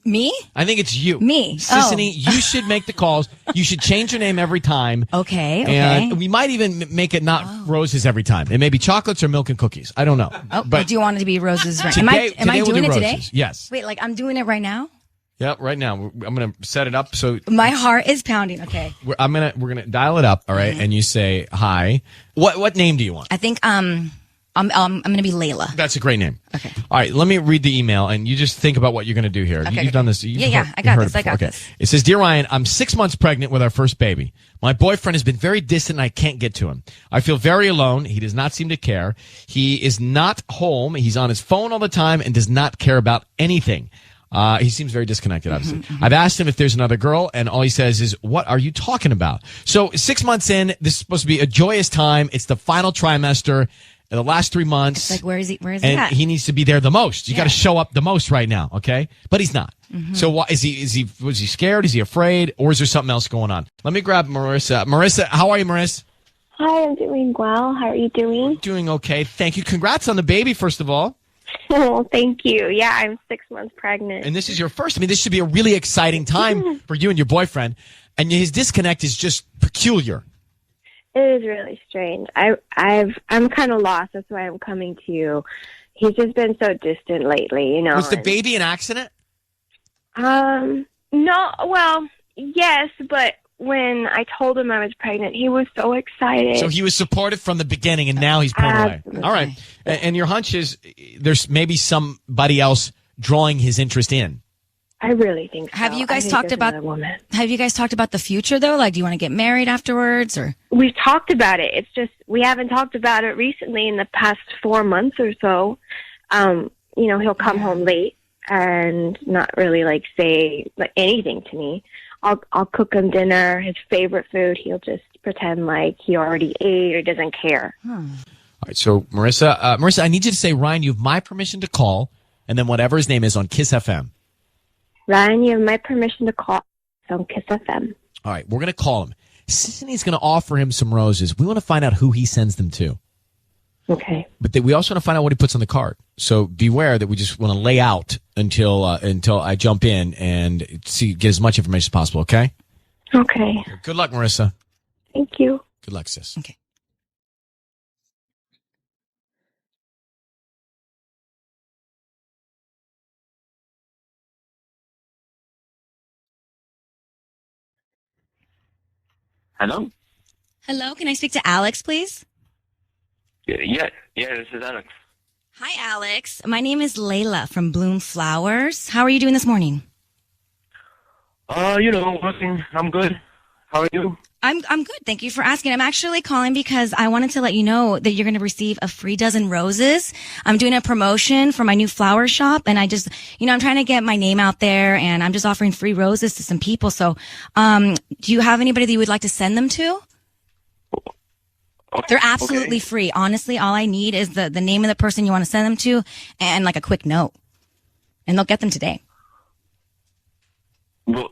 Me? I think it's you. Me. Sissany, you should make the calls. You should change your name every time. Okay. And we might even make it not roses every time. It may be chocolates or milk and cookies. I don't know. But do you want it to be roses right now? Am I doing it today? Roses. Yes. Wait, I'm doing it right now? Yep, right now. I'm going to set it up so my heart is pounding. Okay. We're going to dial it up, all right? And you say hi. What name do you want? I think I'm going to be Layla. That's a great name. Okay. All right, let me read the email, and you just think about what you're going to do here. Okay, You've done this. I got this. It says, Dear Ryan, I'm 6 months pregnant with our first baby. My boyfriend has been very distant, and I can't get to him. I feel very alone. He does not seem to care. He is not home. He's on his phone all the time and does not care about anything. He seems very disconnected, obviously. I've asked him if there's another girl, and all he says is, what are you talking about? So 6 months in, this is supposed to be a joyous time. It's the final trimester. In the last 3 months. It's like, where is he and at? He needs to be there the most. You got to show up the most right now, okay? But he's not. So why was he scared? Is he afraid? Or is there something else going on? Let me grab Marissa. Marissa, how are you, Marissa? Hi, I'm doing well. How are you doing? Doing okay. Thank you. Congrats on the baby, first of all. Oh, thank you. Yeah, I'm 6 months pregnant. And this is your first. I mean, this should be a really exciting time for you and your boyfriend. And his disconnect is just peculiar. It is really strange. I'm kind of lost. That's why I'm coming to you. He's just been so distant lately, you know. Was the baby an accident? No. Well, yes, but when I told him I was pregnant, he was so excited. So he was supportive from the beginning, and now he's pulled away. All right. And your hunch is there's maybe somebody else drawing his interest in. I really think so. Have you guys I think talked there's about another woman. Have you guys talked about the future though? Like, do you want to get married afterwards, or? We've talked about it. It's just we haven't talked about it recently in the past 4 months or so. He'll come home late and not really say anything to me. I'll cook him dinner, his favorite food. He'll just pretend like he already ate or doesn't care. All right, so Marissa, I need you to say, Ryan, you have my permission to call, and then whatever his name is on KIIS-FM. Ryan, you have my permission to call on KIIS-FM. All right, we're going to call him. Sisney's going to offer him some roses. We want to find out who he sends them to. Okay. But we also want to find out what he puts on the card. So beware that we just want to lay out until I jump in and get as much information as possible, okay? Okay. Good luck, Marissa. Thank you. Good luck, sis. Okay. Hello? Hello, can I speak to Alex, please? Yeah, this is Alex. Hi, Alex. My name is Layla from Bloom Flowers. How are you doing this morning? Working. I'm good. How are you? I'm good. Thank you for asking. I'm actually calling because I wanted to let you know that you're going to receive a free dozen roses. I'm doing a promotion for my new flower shop, and I just, I'm trying to get my name out there, and I'm just offering free roses to some people. So, do you have anybody that you would like to send them to? They're absolutely free. Honestly, all I need is the name of the person you want to send them to and a quick note. And they'll get them today. Well,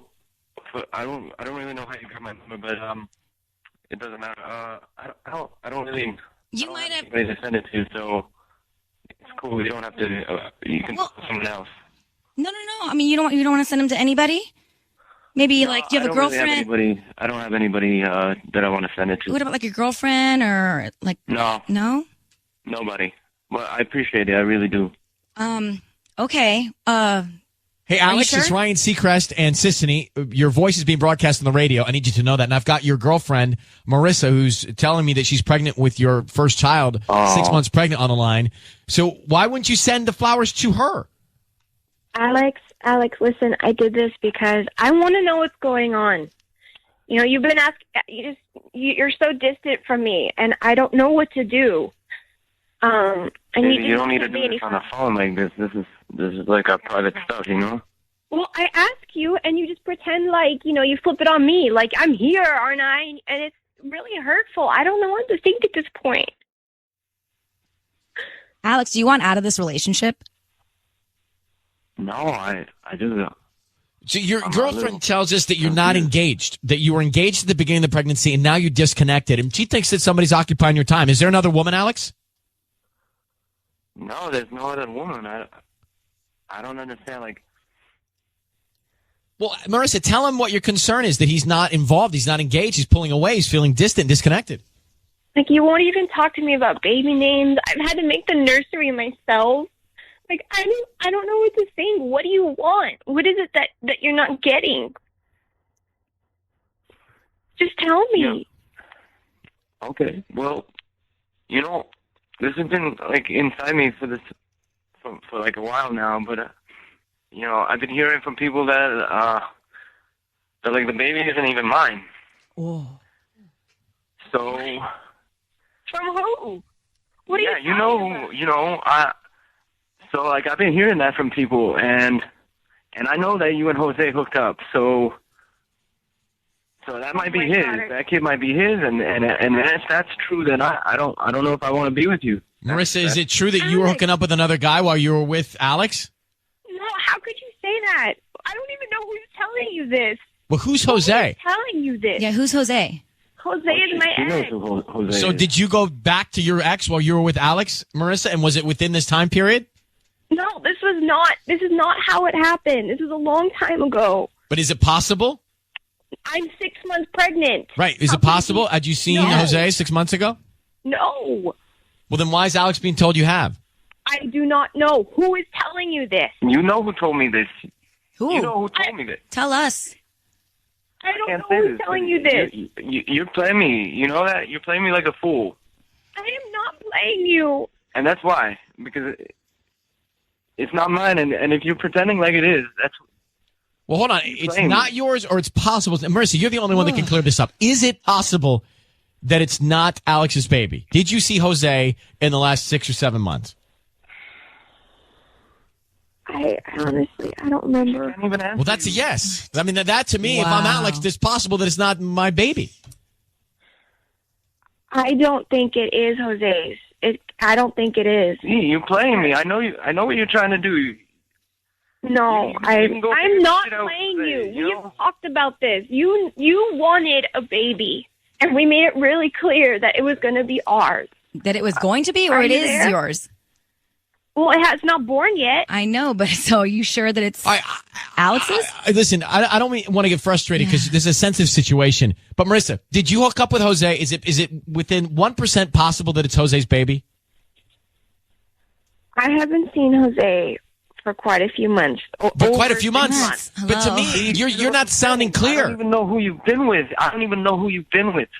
I don't really know how you got my number, but it doesn't matter. I don't really. You might have anybody to send it to, so it's cool. You don't have to. You can call someone else. No. I mean, you don't want to send them to anybody. Maybe do you have a girlfriend? I don't have anybody that I want to send it to. What about your girlfriend or No. No? Nobody. Well, I appreciate it. I really do. Okay. Hey, Alex, sure? It's Ryan Seacrest and Sisney. Your voice is being broadcast on the radio. I need you to know that. And I've got your girlfriend, Marissa, who's telling me that she's pregnant with your first child, 6 months pregnant, on the line. So why wouldn't you send the flowers to her? Alex, listen, I did this because I want to know what's going on. You've been you're so distant from me, and I don't know what to do. You don't need to do this on the phone like this. This is like our private stuff, Well, I ask you, and you just pretend you flip it on me, like I'm here, aren't I? And it's really hurtful. I don't know what to think at this point. Alex, do you want out of this relationship? No, I just. So your girlfriend tells us that you're not engaged, that you were engaged at the beginning of the pregnancy, and now you're disconnected. And she thinks that somebody's occupying your time. Is there another woman, Alex? No, there's no other woman. I don't understand. Well, Marissa, tell him what your concern is, that he's not involved, he's not engaged, he's pulling away, he's feeling distant, disconnected. You won't even talk to me about baby names. I've had to make the nursery myself. I don't know what to think. What do you want? What is it that you're not getting? Just tell me. Yeah. Okay. Well, this has been inside me for a while now, but I've been hearing from people that the baby isn't even mine. Oh. So. From who? What are you talking about? So I've been hearing that from people, and I know that you and Jose hooked up, so that might be his. That kid might be his, and if that's true, then I don't know if I want to be with you. Marissa, is it true that you were hooking up with another guy while you were with Alex? No, how could you say that? I don't even know who's telling you this. Well, who's Jose? Who's telling you this? Yeah, who's Jose? Jose is my ex. Jose so did you go back to your ex while you were with Alex, Marissa, and was it within this time period? No, this is not how it happened. This was a long time ago. But is it possible? I'm 6 months pregnant. Right. Is it possible? Had you seen Jose 6 months ago? No. Well, then why is Alex being told you have? I do not know. Who is telling you this? You know who told me this. Who? You know who told me this. Tell us. I don't know who's telling you this. You're playing me. You know that? You're playing me like a fool. I am not playing you. And that's why. Because it's not mine. And if you're pretending like it is, Well, hold on. It's not yours, or it's possible. Marissa, you're the only one that can clear this up. Is it possible that it's not Alex's baby? Did you see Jose in the last 6 or 7 months? I honestly, I don't remember. Well, that's a yes. I mean, that to me, if I'm Alex, it's possible that it's not my baby. I don't think it is Jose's. I don't think it is. You're playing me. I know you. I know what you're trying to do. No, I'm not playing you. We've talked about this. You wanted a baby, and we made it really clear that it was going to be ours. That it was going to be, or it is yours? Well, it's not born yet. I know, but so are you sure that it's Alex's? Listen, I don't want to get frustrated because this is a sensitive situation. But Marissa, did you hook up with Jose? Is it within 1% possible that it's Jose's baby? I haven't seen Jose for quite a few months. Quite a few months. But to me, you're not sounding clear. I don't even know who you've been with.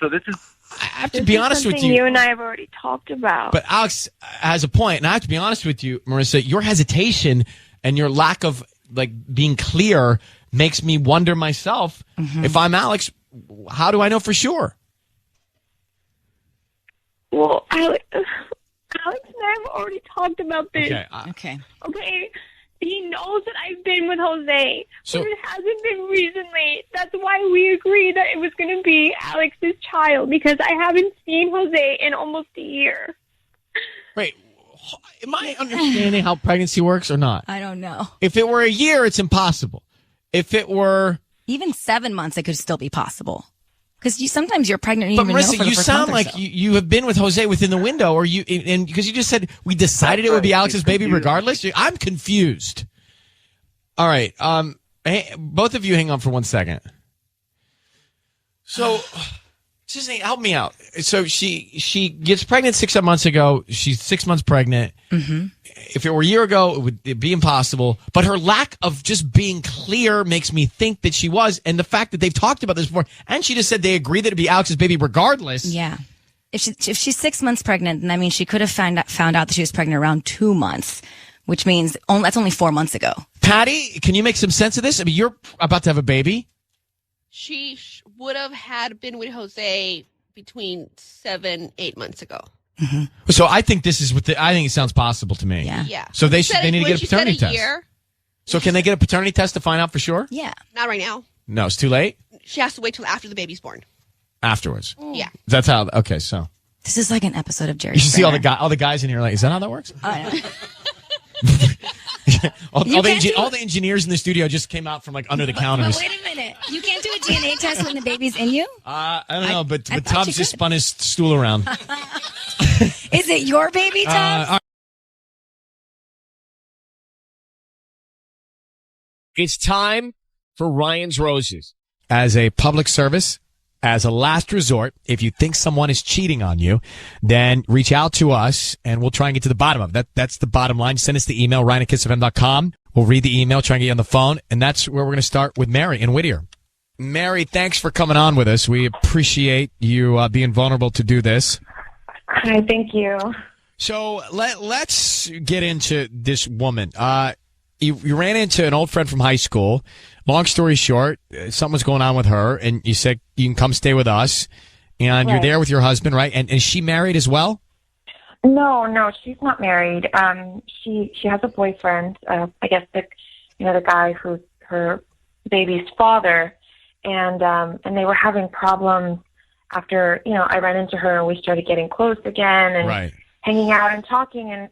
So this is. I have to be honest with you. You and I have already talked about. But Alex has a point, and I have to be honest with you, Marissa. Your hesitation and your lack of being clear makes me wonder myself. If I'm Alex, how do I know for sure? Well, Alex and I have already talked about this. Okay. Okay. He knows that I've been with Jose, but it hasn't been recently. That's why we agreed that it was going to be Alex's child, because I haven't seen Jose in almost a year. Wait, am I understanding how pregnancy works or not? I don't know. If it were a year, it's impossible. If it were even 7 months, it could still be possible. Because sometimes you're pregnant and you but even know Marissa, for the you first sound month or like so. you have been with Jose within the window, or and because you just said we decided it would be Alex's baby regardless. I'm confused. All right, hey, both of you hang on for 1 second. So, Susan, help me out. So she gets pregnant 6 months ago. She's 6 months pregnant. If it were a year ago, it'd be impossible. But her lack of just being clear makes me think that she was. And the fact that they've talked about this before, and she just said they agreed that it'd be Alex's baby regardless. Yeah. If she's 6 months pregnant, then I mean, she could have found out that she was pregnant around 2 months, which means that's only 4 months ago. Patty, can you make some sense of this? I mean, you're about to have a baby. She would have been with Jose between 7-8 months ago. So I think this is I think it sounds possible to me. Yeah. So they need to get a paternity test. Year, so can they get a paternity test to find out for sure? Yeah. Not right now. No, it's too late. She has to wait till after the baby's born. Afterwards. Yeah. That's how. Okay, so this is like an episode of Jerry. You should see Springer. all the guys in here. Like, is that how that works? I know. all the engineers in the studio just came out from under the counters. But wait a minute. You can't do a DNA test when the baby's in you? I don't know, but Tubbs just spun his stool around. Is it your baby, Tubbs? It's time for Ryan's Roses. As a public service, as a last resort, if you think someone is cheating on you, then reach out to us and we'll try and get to the bottom of it. That's the bottom line. Send us the email, ryan@KIIS-FM.com. We'll read the email, try and get you on the phone. And that's where we're going to start with Mary in Whittier. Mary, thanks for coming on with us. We appreciate you being vulnerable to do this. Hi, thank you. So let's get into this woman. You ran into an old friend from high school. Long story short, something was going on with her, and you said you can come stay with us. And you're there with your husband, right? And is she married as well? No, she's not married. She has a boyfriend. I guess the guy who's her baby's father, and they were having problems after I ran into her and we started getting close again and hanging out and talking and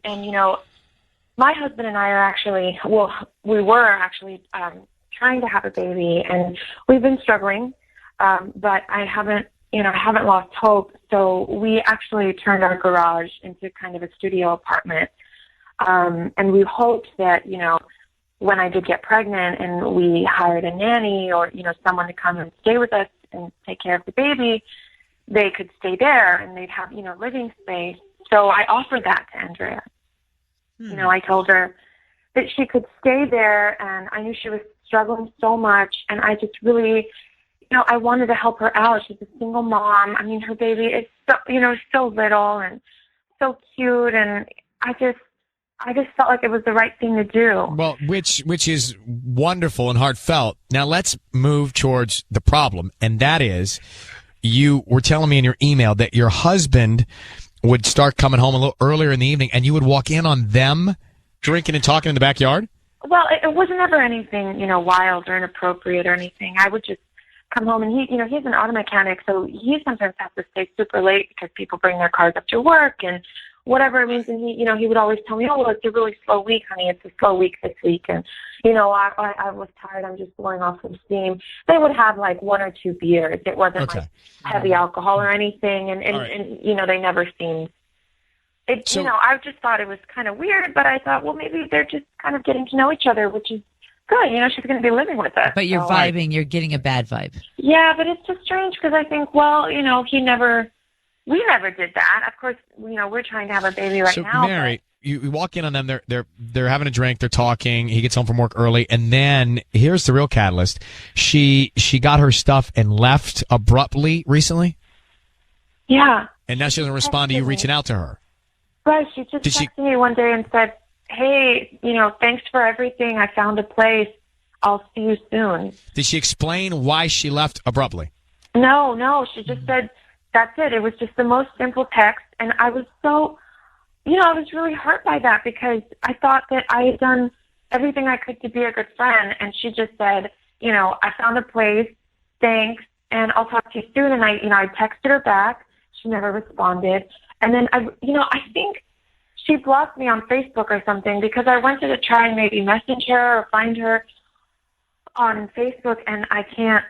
my husband and I are actually we were actually trying to have a baby and we've been struggling, but I haven't lost hope. So we actually turned our garage into kind of a studio apartment. And we hoped that, when I did get pregnant and we hired a nanny or, someone to come and stay with us and take care of the baby, they could stay there and they'd have, living space. So I offered that to Andrea. I told her that she could stay there and I knew she was struggling so much and I just really, I wanted to help her out. She's a single mom. I mean, her baby is so, so little and so cute and I just, I just felt like it was the right thing to do. Well, which is wonderful and heartfelt. Now let's move towards the problem, and that is, you were telling me in your email that your husband would start coming home a little earlier in the evening, and you would walk in on them drinking and talking in the backyard? Well, it wasn't ever anything, wild or inappropriate or anything. I would just come home, and he's an auto mechanic, so he sometimes has to stay super late because people bring their cars up to work and whatever it means. And he would always tell me, "Oh, well, it's a really slow week, honey. It's a slow week this week." And I was tired. I'm just blowing off some steam. They would have like 1 or 2 beers. It wasn't like heavy alcohol or anything, and they never seemed. I just thought it was kind of weird, but I thought, well, maybe they're just kind of getting to know each other, which is good. She's going to be living with us. But you're vibing. You're getting a bad vibe. Yeah, but it's just strange because I think, well, we never did that. Of course, we're trying to have a baby right now. So, Mary, you walk in on them. They're having a drink. They're talking. He gets home from work early, and then here's the real catalyst. She got her stuff and left abruptly recently. Yeah. And now she doesn't respond to you reaching out to her. Right. She just texted me one day and said, "Hey, thanks for everything. I found a place. I'll see you soon." Did she explain why she left abruptly? No. She just said, that's it. It was just the most simple text. And I was so, I was really hurt by that because I thought that I had done everything I could to be a good friend. And she just said, "I found a place. Thanks. And I'll talk to you soon." And I texted her back. She never responded. And then I think she blocked me on Facebook or something because I wanted to try and maybe message her or find her on Facebook, and I can't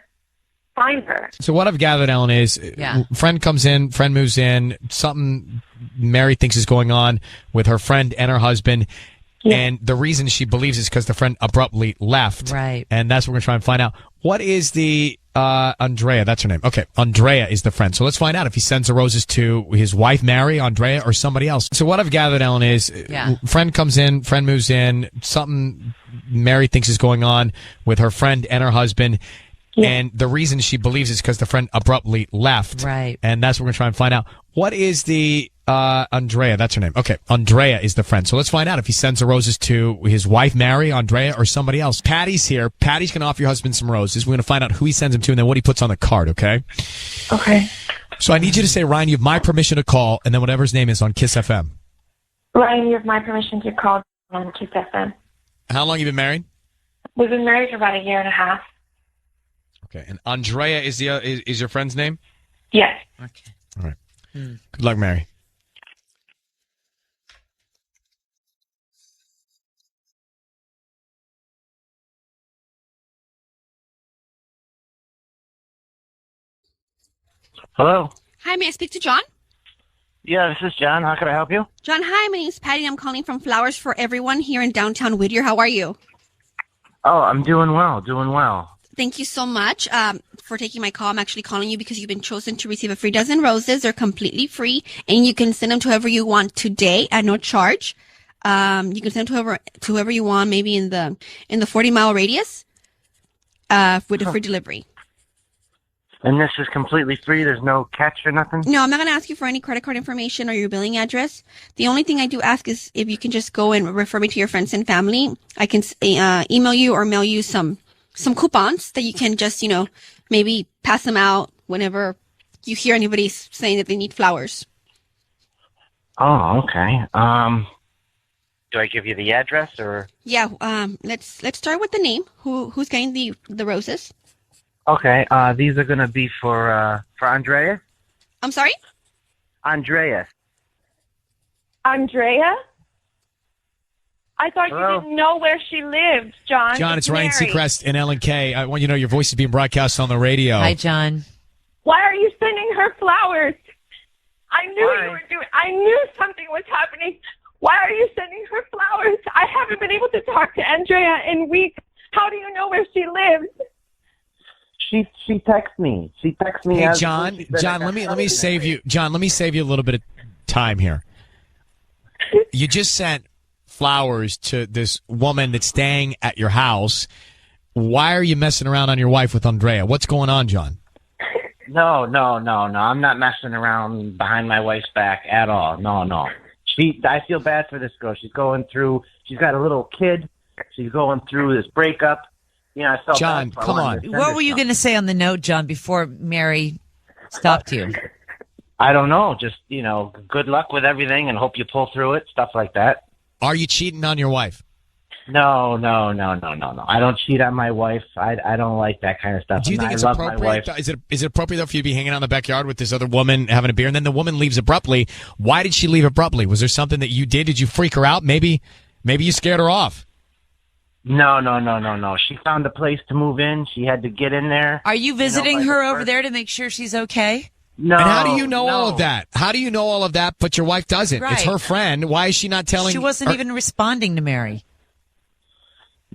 find her. So what I've gathered, Ellen, is friend comes in, friend moves in, something Mary thinks is going on with her friend and her husband. Yeah. And the reason she believes is because the friend abruptly left. Right. And that's what we're going to try and find out. What is the, Andrea, that's her name. Okay. Andrea is the friend. So let's find out if he sends the roses to his wife, Mary, Andrea, or somebody else. So what I've gathered, Ellen, is friend comes in, friend moves in, something Mary thinks is going on with her friend and her husband. Yeah. And the reason she believes is because the friend abruptly left. Right. And that's what we're going to try and find out. What is the, Andrea, that's her name. Okay. Andrea is the friend. So let's find out if he sends the roses to his wife, Mary, Andrea, or somebody else. Patty's here. Patty's going to offer your husband some roses. We're going to find out who he sends them to and then what he puts on the card, okay? Okay. So I need you to say, Ryan, you have my permission to call, and then whatever his name is on KIIS-FM. Ryan, you have my permission to call on KIIS-FM. How long have you been married? We've been married for about 1.5 years. Okay. And Andrea is is your friend's name? Yes. Okay. All right. Good luck, Mary. Hello. Hi, may I speak to John? Yeah, this is John. How can I help you? John, hi, my name's Patty. I'm calling from Flowers for Everyone here in downtown Whittier. How are you? Oh, I'm doing well. Thank you so much for taking my call. I'm actually calling you because you've been chosen to receive a free dozen roses. They're completely free, and you can send them to whoever you want today at no charge. You can send them to whoever you want, maybe in the 40-mile radius with a free delivery. And this is completely free? There's no catch or nothing? No, I'm not going to ask you for any credit card information or your billing address. The only thing I do ask is if you can just go and refer me to your friends and family. I can email you or mail you some coupons that you can just, maybe pass them out whenever you hear anybody saying that they need flowers. Oh, okay. Do I give you the address or? Yeah. Let's start with the name. Who's getting the roses? Okay. These are gonna be for Andrea. I'm sorry? Andrea. Andrea? I thought Hello? you didn't know where she lived, John. John, it's Ryan Mary. Seacrest and Ellen K. I want you to know your voice is being broadcast on the radio. Hi, John. Why are you sending her flowers? I knew Why? you were doing. I knew something was happening. Why are you sending her flowers? I haven't been able to talk to Andrea in weeks. How do you know where she lives? She texts me. Hey, John, let me save you. John, let me save you a little bit of time here. You just sent flowers to this woman that's staying at your house. Why are you messing around on your wife with Andrea? What's going on, John? No. I'm not messing around behind my wife's back at all. No. I feel bad for this girl. She's got a little kid. She's going through this breakup. I felt John, bad, so I come wanted on. to send What her were you going to say on the note, John, before Mary stopped you? I don't know. Just, good luck with everything and hope you pull through it, stuff like that. Are you cheating on your wife? No. I don't cheat on my wife. I don't like that kind of stuff. Do you think I it's love my appropriate? wife. Is it appropriate though for you to be hanging out in the backyard with this other woman having a beer, and then the woman leaves abruptly? Why did she leave abruptly? Was there something that you did? Did you freak her out? Maybe you scared her off. No. She found a place to move in. She had to get in there. Are you visiting her over there to make sure she's okay? No. And how do you know all of that? How do you know all of that, but your wife doesn't? Right. It's her friend. Why is she not telling? She wasn't even responding to Mary.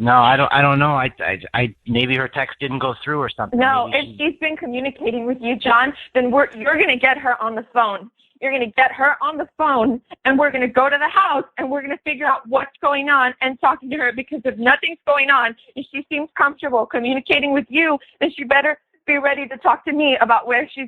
No, I don't know. I maybe her text didn't go through or something. No, Maybe if she's been communicating with you, John, then you're going to get her on the phone. You're going to get her on the phone, and we're going to go to the house, and we're going to figure out what's going on and talking to her, because if nothing's going on and she seems comfortable communicating with you, then she better be ready to talk to me about where she's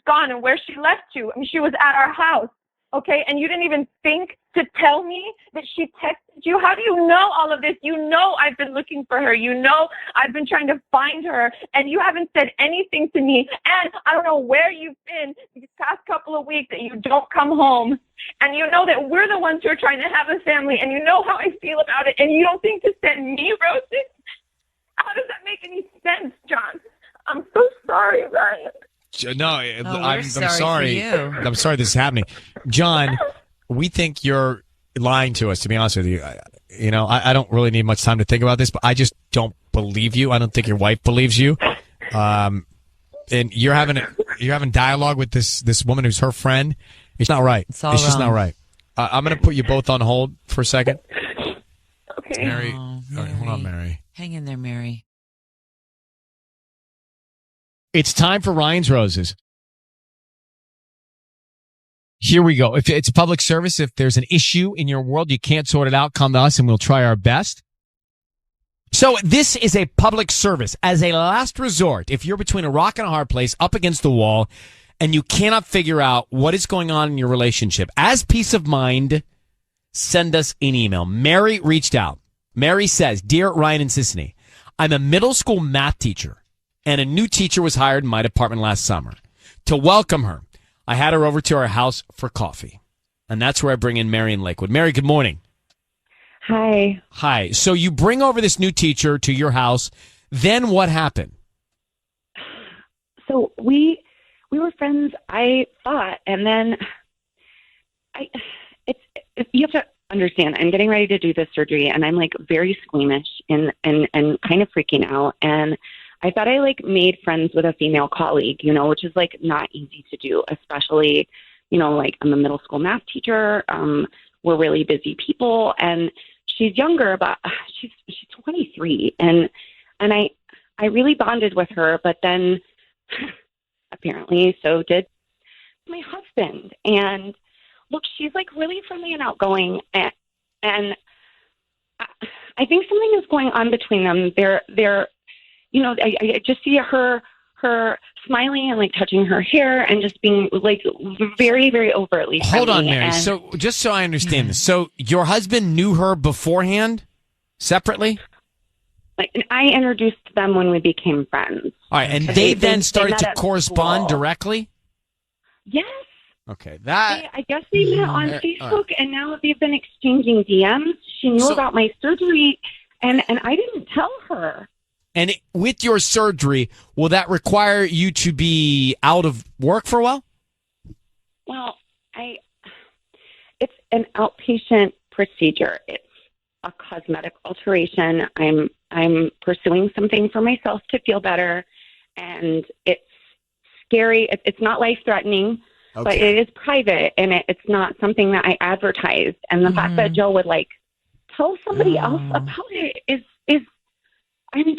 gone and where she left to. I mean, she was at our house. Okay, and you didn't even think to tell me that she texted you? How do you know all of this? You know I've been looking for her. You know I've been trying to find her, and you haven't said anything to me. And I don't know where you've been these past couple of weeks that you don't come home. And you know that we're the ones who are trying to have a family, and you know how I feel about it, and you don't think to send me roses? How does that make any sense, John? I'm so sorry, Ryan. No, I'm sorry. For you. I'm sorry this is happening. John, we think you're lying to us, to be honest with you. I don't really need much time to think about this, but I just don't believe you. I don't think your wife believes you. And you're having dialogue with this woman who's her friend. It's not right. It's just not right. I'm going to put you both on hold for a second. Okay. Mary. Oh, All right, hold on, Mary. Hang in there, Mary. It's time for Ryan's Roses. Here we go. If it's a public service, if there's an issue in your world, you can't sort it out, come to us and we'll try our best. So this is a public service. As a last resort, if you're between a rock and a hard place, up against the wall, and you cannot figure out what is going on in your relationship, as peace of mind, send us an email. Mary reached out. Mary says, Dear Ryan and Sissany, I'm a middle school math teacher, and a new teacher was hired in my department last summer. To welcome her, I had her over to our house for coffee. And that's where I bring in Mary in Lakewood. Mary, good morning. Hi. Hi. So you bring over this new teacher to your house. Then what happened? So we were friends, I thought, and then you have to understand, I'm getting ready to do this surgery, and I'm like very squeamish and kind of freaking out. And I thought I made friends with a female colleague, which is not easy to do, especially, I'm a middle school math teacher. We're really busy people, and she's younger, but she's 23, and I really bonded with her. But then apparently, so did my husband. And look, she's really friendly and outgoing, and I think something is going on between them. They're I just see her smiling and touching her hair and just being very, very overtly friendly. Hold on, Mary. So just so I understand this, so your husband knew her beforehand, separately? I introduced them when we became friends. All right, and they then started to correspond directly? Yes. Okay, I guess they met on Facebook, and now they've been exchanging DMs. She knew about my surgery, and I didn't tell her. And with your surgery, will that require you to be out of work for a while? Well, it's an outpatient procedure. It's a cosmetic alteration. I'm pursuing something for myself to feel better, and it's scary. It's not life-threatening, but it is private, and it's not something that I advertised. And the fact that Joe would tell somebody else about it is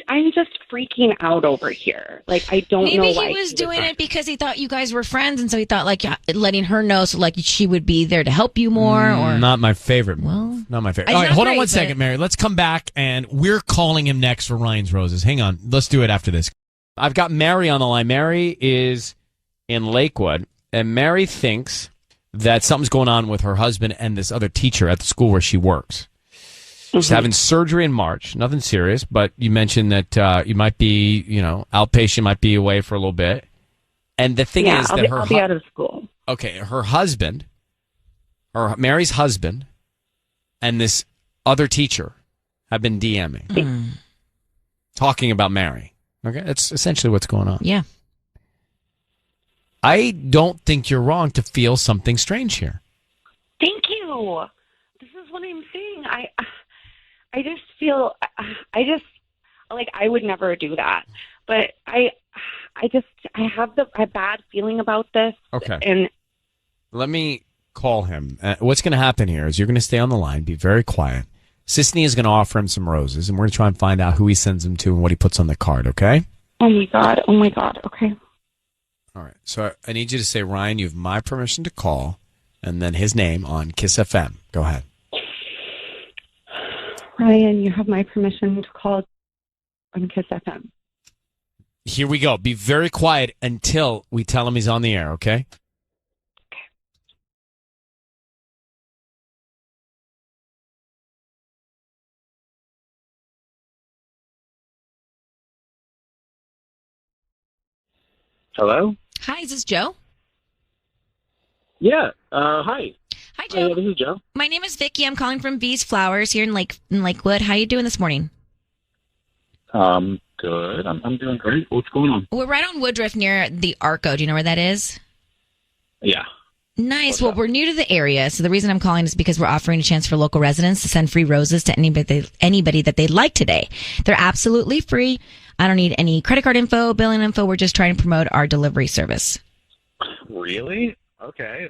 I'm just freaking out over here. I don't know why. Maybe he was doing it because he thought you guys were friends, and so he thought letting her know so she would be there to help you more. Or not my favorite. Well, not my favorite. All right, hold on one second, Mary. Let's come back, and we're calling him next for Ryan's Roses. Hang on, let's do it after this. I've got Mary on the line. Mary is in Lakewood, and Mary thinks that something's going on with her husband and this other teacher at the school where she works. She's having surgery in March. Nothing serious, but you mentioned that you might be, outpatient, might be away for a little bit. And the thing is that I'll be out of school. Okay, her husband, Mary's husband, and this other teacher have been DMing, talking about Mary. Okay, that's essentially what's going on. Yeah. I don't think you're wrong to feel something strange here. Thank you. This is what I'm saying. I just feel, like I would never do that. But I have a bad feeling about this. Okay. And let me call him. What's going to happen here is you're going to stay on the line, be very quiet. Sisney is going to offer him some roses, and we're going to try and find out who he sends them to and what he puts on the card, okay? Oh, my God. Okay. All right. So I need you to say, Ryan, you have my permission to call, and then his name on KIIS-FM. Go ahead. Ryan, you have my permission to call on KIIS-FM. Here we go. Be very quiet until we tell him he's on the air, okay? Hello? Hi, is this Joe? Yeah. Hi. Hi, Joe. This is Joe. My name is Vicky. I'm calling from Bee's Flowers here in Lakewood. How you doing this morning? Good. I'm doing great. What's going on? We're right on Woodruff near the Arco. Do you know where that is? Yeah. Nice. Well, we're new to the area, so the reason I'm calling is because we're offering a chance for local residents to send free roses to anybody that they'd like today. They're absolutely free. I don't need any credit card info, billing info. We're just trying to promote our delivery service. Really? Okay.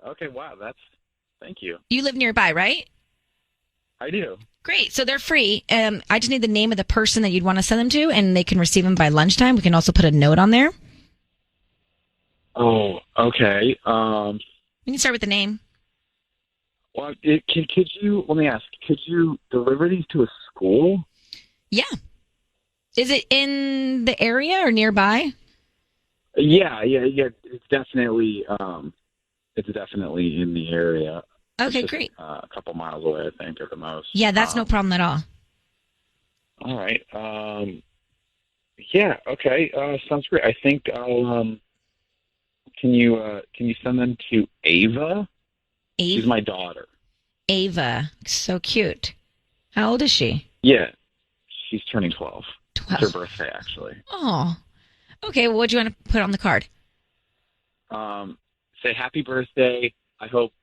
Okay, wow. Thank you. You live nearby, right? I do. Great. So they're free. I just need the name of the person that you'd want to send them to, and they can receive them by lunchtime. We can also put a note on there. Oh, okay. We can start with the name. Well, could you, let me ask, could you deliver these to a school? Yeah. Is it in the area or nearby? Yeah. It's definitely in the area. Okay, It's just, great. A couple miles away, I think, at the most. Yeah, that's no problem at all. All right. Yeah. Okay. Sounds great. I think I'll. Can you send them to Ava? She's my daughter. Ava, so cute. How old is she? Yeah, she's turning 12. It's her birthday, actually. Oh, okay. Well, what do you want to put on the card? Say happy birthday. I hope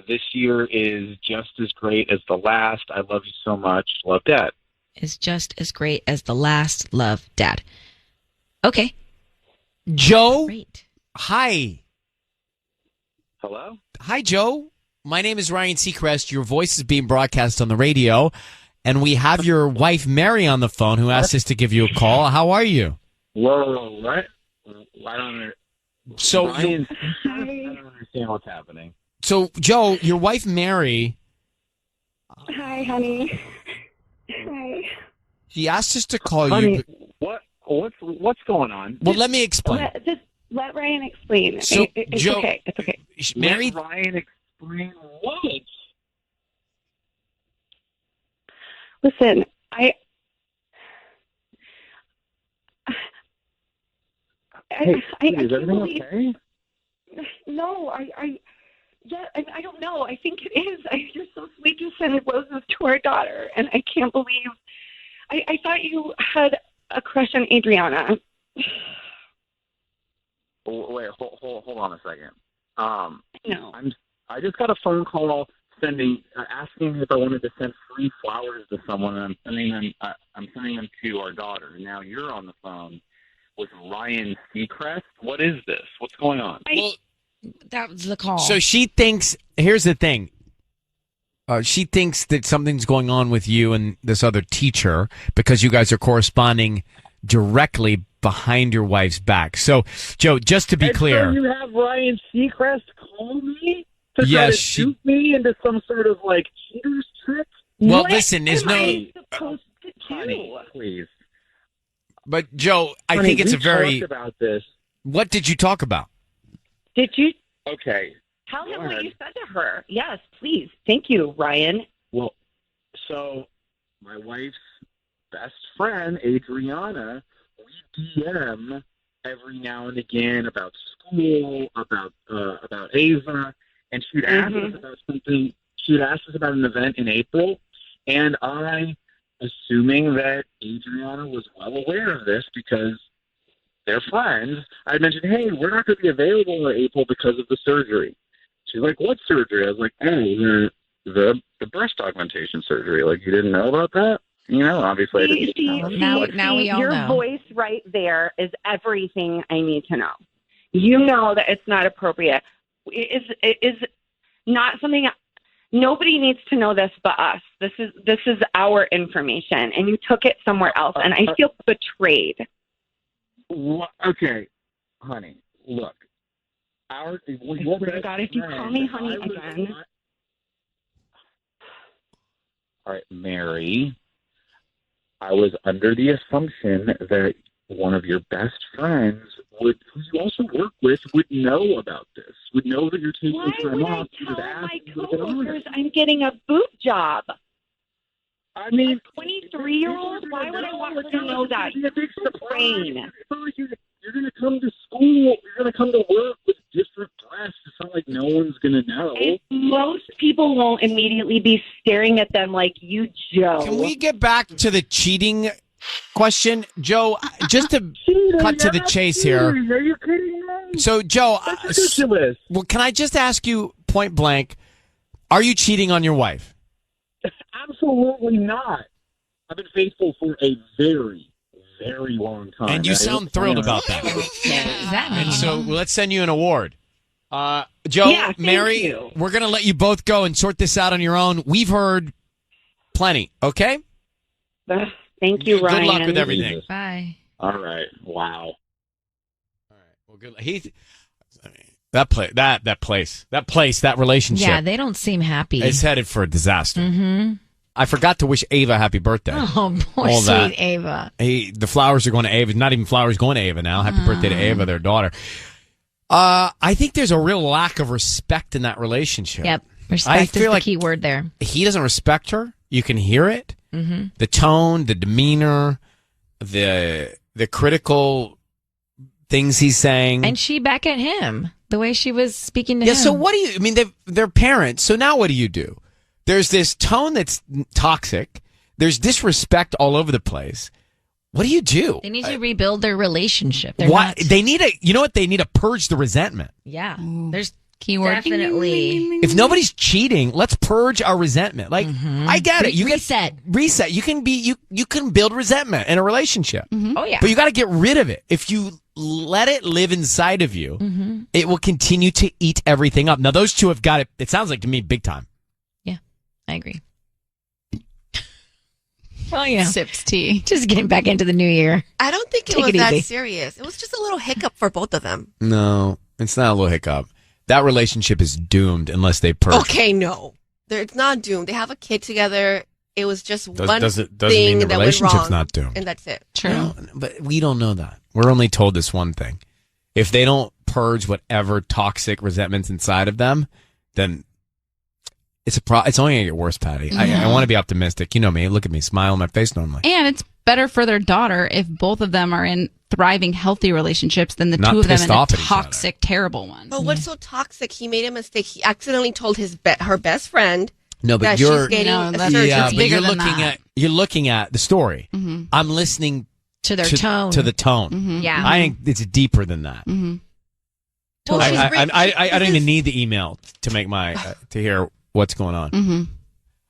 this year is just as great as the last. I love you so much. Love, Dad. Is just as great as the last. Love, Dad. Okay. Joe? Great. Hi. Hello? Hi, Joe. My name is Ryan Seacrest. Your voice is being broadcast on the radio, and we have your wife, Mary, on the phone, who asked us to give you a call. How are you? Whoa, what? I don't So, Ryan, I don't understand what's happening. So, Joe, your wife, Mary, Hi, honey. Hi. she asked us to call Honey, you. What's going on? Well, let me explain. Let Ryan explain. So, It's Joe, okay. It's okay. Mary, Let Ryan explain what? Listen, Hey, is everything believe, okay? No, I don't know. I think it is. You're so sweet to send roses to our daughter, and I can't believe. I thought you had a crush on Adriana. Wait, hold on a second. No. I just got a phone call asking if I wanted to send free flowers to someone, and I'm sending them to our daughter. Now you're on the phone with Ryan Seacrest. What is this? What's going on? well, That was the call. so she thinks, here's the thing. She thinks that something's going on with you and this other teacher because you guys are corresponding directly behind your wife's back. So, Joe, just to be clear. So you have Ryan Seacrest call me to try Yes, to shoot me into some sort of cheater's trick? Well, What listen, there's am no. I supposed to do? Honey, please. But, Joe, I Honey, think it's we a very. talked about this. What did you talk about? Did you? Okay. Tell him Go what ahead. you said to her. Yes, please. Thank you, Ryan. Well, so my wife's best friend, Adriana, we DM every now and again about school, about Ava, and she'd ask us about something. She'd ask us about an event in April, and I, assuming that Adriana was well aware of this because they're friends, I mentioned, hey, we're not going to be available in April because of the surgery. She's like, what surgery? I was like, oh, the breast augmentation surgery. Like, you didn't know about that? You know, obviously I didn't. Now we all your know. voice right there is everything I need to know. You know that it's not appropriate. It is not something. Nobody needs to know this but us. This is our information, and you took it somewhere else, and I feel betrayed. Okay, honey, look. I swear to God, if you call me honey again. All right, Mary, I was under the assumption that one of your best friends who you also work with, would know about this, would know that you're taking time off. Why would I tell my coworkers I'm getting a boob job? I mean, a 23-year-old? Why would I want her to know that? It's a big surprise. You're going to come to school. You're going to come to work with different breasts. It's not like no one's going to know. And most people won't immediately be staring at them like you, Joe. Can we get back to the cheating question, Joe? Just to cut to the chase here. Are you kidding me? So, Joe, That's ridiculous. Well, can I just ask you point blank, are you cheating on your wife? Absolutely not. I've been faithful for a very, very long time. And you sound thrilled about that. And so let's send you an award. Joe, Yeah, thank Mary, you. we're going to let you both go and sort this out on your own. We've heard plenty, okay? Thank you, Ryan. Good luck with everything. Bye. All right. Wow. Well, good. That relationship. Yeah, they don't seem happy. It's headed for a disaster. Mm-hmm. I forgot to wish Ava happy birthday. Oh, poor All that. sweet Ava. Hey, the flowers are going to Ava. Not even flowers going to Ava now. Happy birthday to Ava, their daughter. I think there's a real lack of respect in that relationship. Yep. Respect is the key word there. He doesn't respect her. You can hear it. Mm-hmm. The tone, the demeanor, the critical things he's saying. And she back at him, the way she was speaking to him. So what do you, I mean, they're parents. So now what do you do? There's this tone that's toxic. There's disrespect all over the place. What do you do? They need to rebuild their relationship. They're Why not- they need you know what? They need to purge the resentment. Yeah. There's keyword. definitely. If nobody's cheating, let's purge our resentment. Like, I get it. You reset. Reset. You can build resentment in a relationship. Oh, yeah. But you got to get rid of it. If you let it live inside of you, it will continue to eat everything up. Now, those two have got it. It sounds like to me big time. Yeah, I agree. Well, yeah. Sips tea. Just getting back into the new year. I don't think it Take was it that easy. serious. It was just a little hiccup for both of them. No, it's not a little hiccup. That relationship is doomed unless they purge. Okay, no. It's not doomed. They have a kid together. It was just one doesn't thing mean the that went relationship's wrong, not doomed. and that's it. True. No, but we don't know that. We're only told this one thing. If they don't purge whatever toxic resentments inside of them, then it's it's only going to get worse, Patty. I want to be optimistic. You know me. Look at me. Smile on my face normally. And it's better for their daughter if both of them are in thriving, healthy relationships than the Not two of them pissed in a off at each other. toxic, terrible one. But what's so toxic? He made a mistake. He accidentally told her best friend No, but that you're she's getting No, a that's- surgery. yeah, but bigger you're than looking that. at looking at the story. Mhm. I'm listening To their tone. To the tone. Mhm. Yeah. I think it's deeper than that. Mm-hmm. Well, she's I don't even need the email to make my to hear what's going on. Mm-hmm.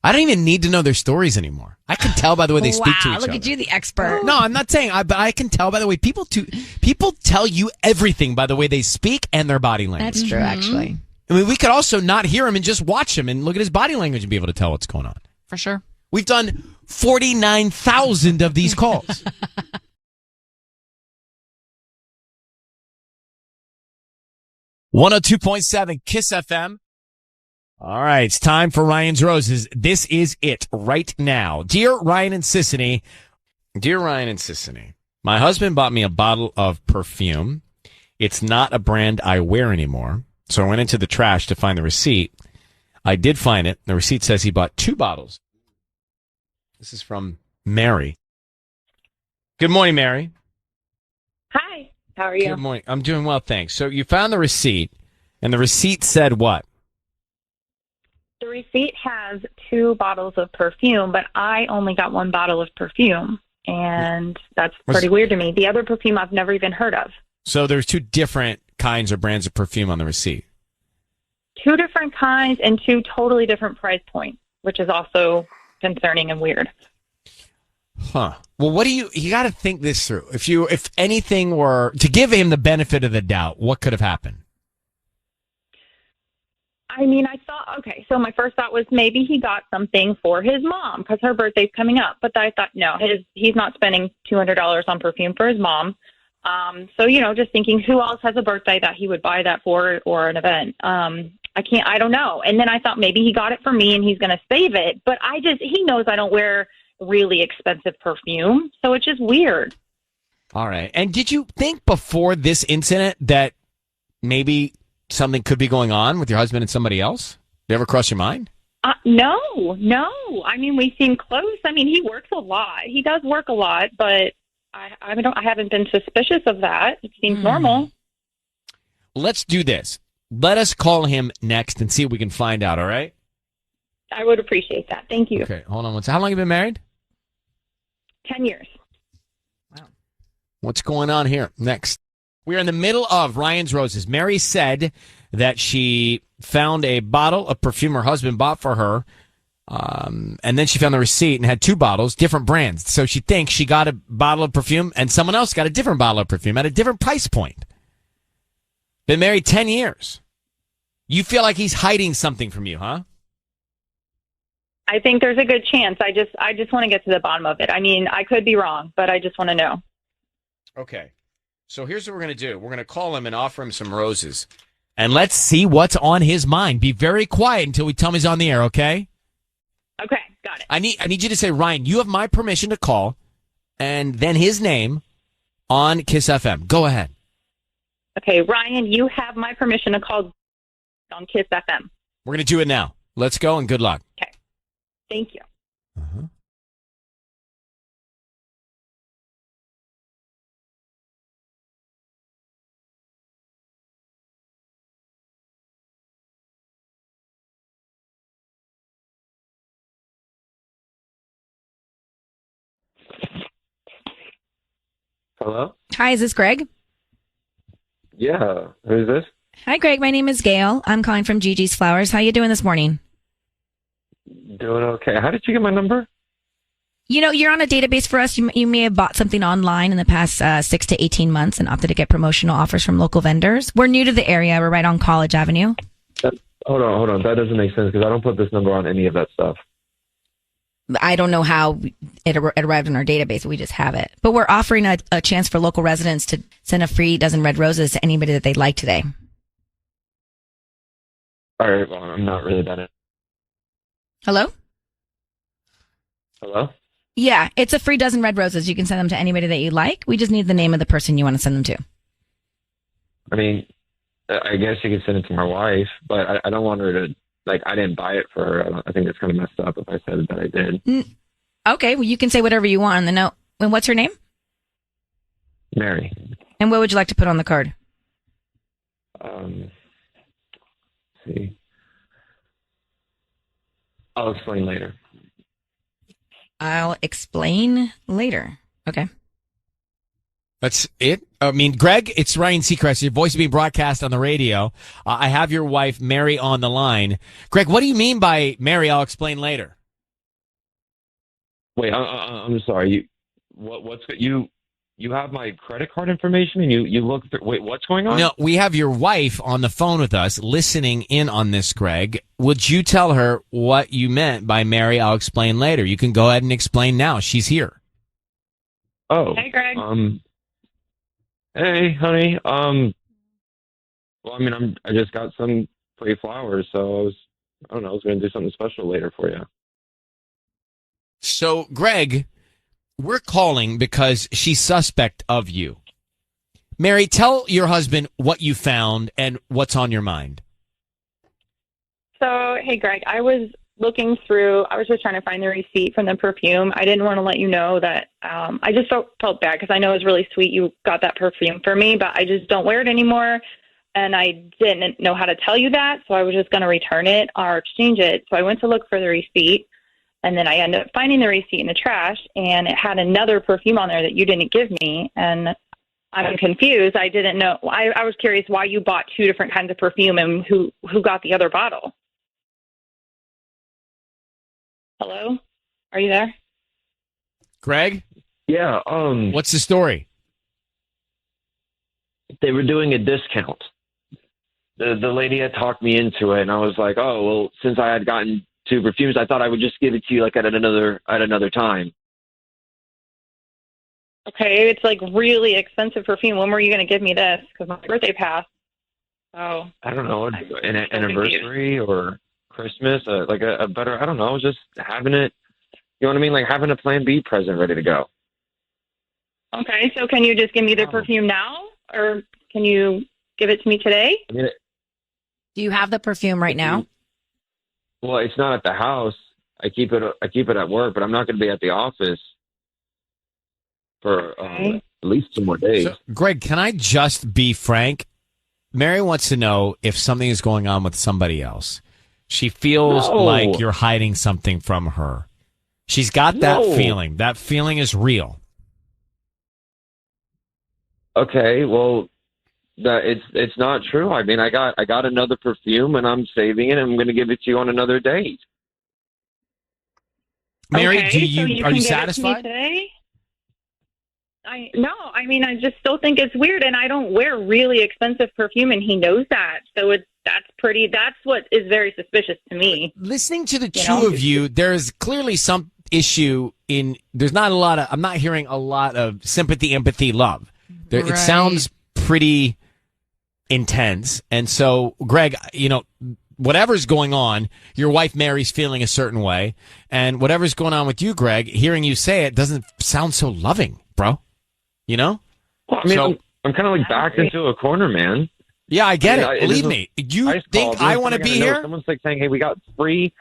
I don't even need to know their stories anymore. I can tell by the way they speak to each look other. at you, the expert. No, I'm not saying. But I can tell by the way people tell you everything by the way they speak and their body language. That's true, actually. I mean, we could also not hear him and just watch him and look at his body language and be able to tell what's going on. For sure. We've done 49,000 of these calls. (102.7) KIIS-FM. All right, it's time for Ryan's Roses. This is it right now. Dear Ryan and Sissany, my husband bought me a bottle of perfume. It's not a brand I wear anymore. So I went into the trash to find the receipt. I did find it. The receipt says he bought 2 bottles. This is from Mary. Good morning, Mary. Hi. How are you? Good morning. I'm doing well, thanks. So you found the receipt, and the receipt said what? The receipt has 2 bottles of perfume, but I only got 1 bottle of perfume, and that's pretty weird to me. The other perfume I've never even heard of. So there's 2 different kinds or brands of perfume on the receipt. 2 different kinds and 2 totally different price points, which is also concerning and weird. Huh. Well, what do you got to think this through. If anything were to give him the benefit of the doubt, what could have happened? I mean, I thought, okay, so my first thought was maybe he got something for his mom because her birthday's coming up. But I thought, no, he's not spending $200 on perfume for his mom. So, just thinking who else has a birthday that he would buy that for or an event. I don't know. And then I thought maybe he got it for me and he's going to save it. But he knows I don't wear really expensive perfume. So it's just weird. All right. And did you think before this incident that maybe something could be going on with your husband and somebody else? Did it ever cross your mind? No. I mean, we seem close. I mean, he works a lot. He does work a lot, but I haven't been suspicious of that. It seems normal. Let's do this. Let us call him next and see if we can find out, all right? I would appreciate that. Thank you. Okay, hold on. How long have you been married? 10 years. What's going on here? Next. We're in the middle of Ryan's Roses. Mary said that she found a bottle of perfume her husband bought for her, and then she found the receipt and had 2 bottles, different brands. So she thinks she got a bottle of perfume and someone else got a different bottle of perfume at a different price point. Been married 10 years. You feel like he's hiding something from you, huh? I think there's a good chance. I just want to get to the bottom of it. I mean, I could be wrong, but I just want to know. Okay. So here's what we're going to do. We're going to call him and offer him some roses. And let's see what's on his mind. Be very quiet until we tell him he's on the air, okay? Okay, got it. I need you to say, Ryan, you have my permission to call, and then his name on KIIS-FM. Go ahead. Okay, Ryan, you have my permission to call on KIIS-FM. We're going to do it now. Let's go, and good luck. Okay. Thank you. Hello? Hi, is this Greg? Yeah. Who's this? Hi, Greg. My name is Gail. I'm calling from Gigi's Flowers. How you doing this morning? Doing okay. How did you get my number? You're on a database for us. You may have bought something online in the past 6 to 18 months and opted to get promotional offers from local vendors. We're new to the area. We're right on College Avenue. Hold on. That doesn't make sense because I don't put this number on any of that stuff. I don't know how it arrived in our database. We just have it. But we're offering a chance for local residents to send a free dozen red roses to anybody that they'd like today. All right. Well, I'm not really that. Hello? Hello? Yeah, it's a free dozen red roses. You can send them to anybody that you like. We just need the name of the person you want to send them to. I mean, I guess you could send it to my wife, but I don't want her to, I didn't buy it for her. I think it's kind of messed up if I said that I did. Okay, well, you can say whatever you want on the note. And what's her name? Mary. And what would you like to put on the card? Let's see. I'll explain later. I'll explain later. Okay. That's it? I mean, Greg, it's Ryan Seacrest. Your voice is being broadcast on the radio. I have your wife, Mary, on the line. Greg, what do you mean by Mary? I'll explain later. Wait, I'm sorry. You have my credit card information and you look through. Wait, what's going on? No, we have your wife on the phone with us listening in on this, Greg. Would you tell her what you meant by Mary? I'll explain later. You can go ahead and explain now. She's here. Oh. Hey, Greg. Hey, honey. Well, I mean, I just got some free flowers, so I was going to do something special later for you. So, Greg, we're calling because she's suspect of you. Mary, tell your husband what you found and what's on your mind. So, hey, Greg, I was looking through, I was just trying to find the receipt from the perfume. I didn't want to let you know that I just felt bad because I know it was really sweet you got that perfume for me, but I just don't wear it anymore. And I didn't know how to tell you that, so I was just going to return it or exchange it. So I went to look for the receipt, and then I ended up finding the receipt in the trash, and it had another perfume on there that you didn't give me. And I'm confused. I didn't know. I was curious why you bought two different kinds of perfume and who got the other bottle. Hello? Are you there? Greg? Yeah. What's the story? They were doing a discount. The lady had talked me into it, and I was like, oh, well, since I had gotten two perfumes, I thought I would just give it to you like at another time. Okay, it's like really expensive perfume. When were you going to give me this? Because my birthday passed. Oh. I don't know, an anniversary or Christmas, like a better, I don't know, just having it, you know what I mean? Like having a plan B present ready to go. Okay, so can you just give me the perfume now? Or can you give it to me today? I mean, Do you have the perfume right now? well, it's not at the house. I keep it at work, but I'm not going to be at the office for at least 2 more days. So, Greg, can I just be frank? Mary wants to know if something is going on with somebody else. She feels like you're hiding something from her. She's got that feeling. That feeling is real. Okay, well, it's not true. I mean, I got another perfume, and I'm saving it, and I'm going to give it to you on another date. Mary, okay, are you satisfied? I mean, I just still think it's weird, and I don't wear really expensive perfume, and he knows that. So that's what is very suspicious to me. Listening to the two of you, there's clearly some issue there's not a lot of, I'm not hearing a lot of sympathy, empathy, love. It sounds pretty intense. And so, Greg, whatever's going on, your wife Mary's feeling a certain way, and whatever's going on with you, Greg, hearing you say it doesn't sound so loving, bro. You know? Well, I mean, I'm kind of like backed into a corner, man. Yeah, I get it. Believe me. You think I want to be here? Someone's like saying, hey, we got free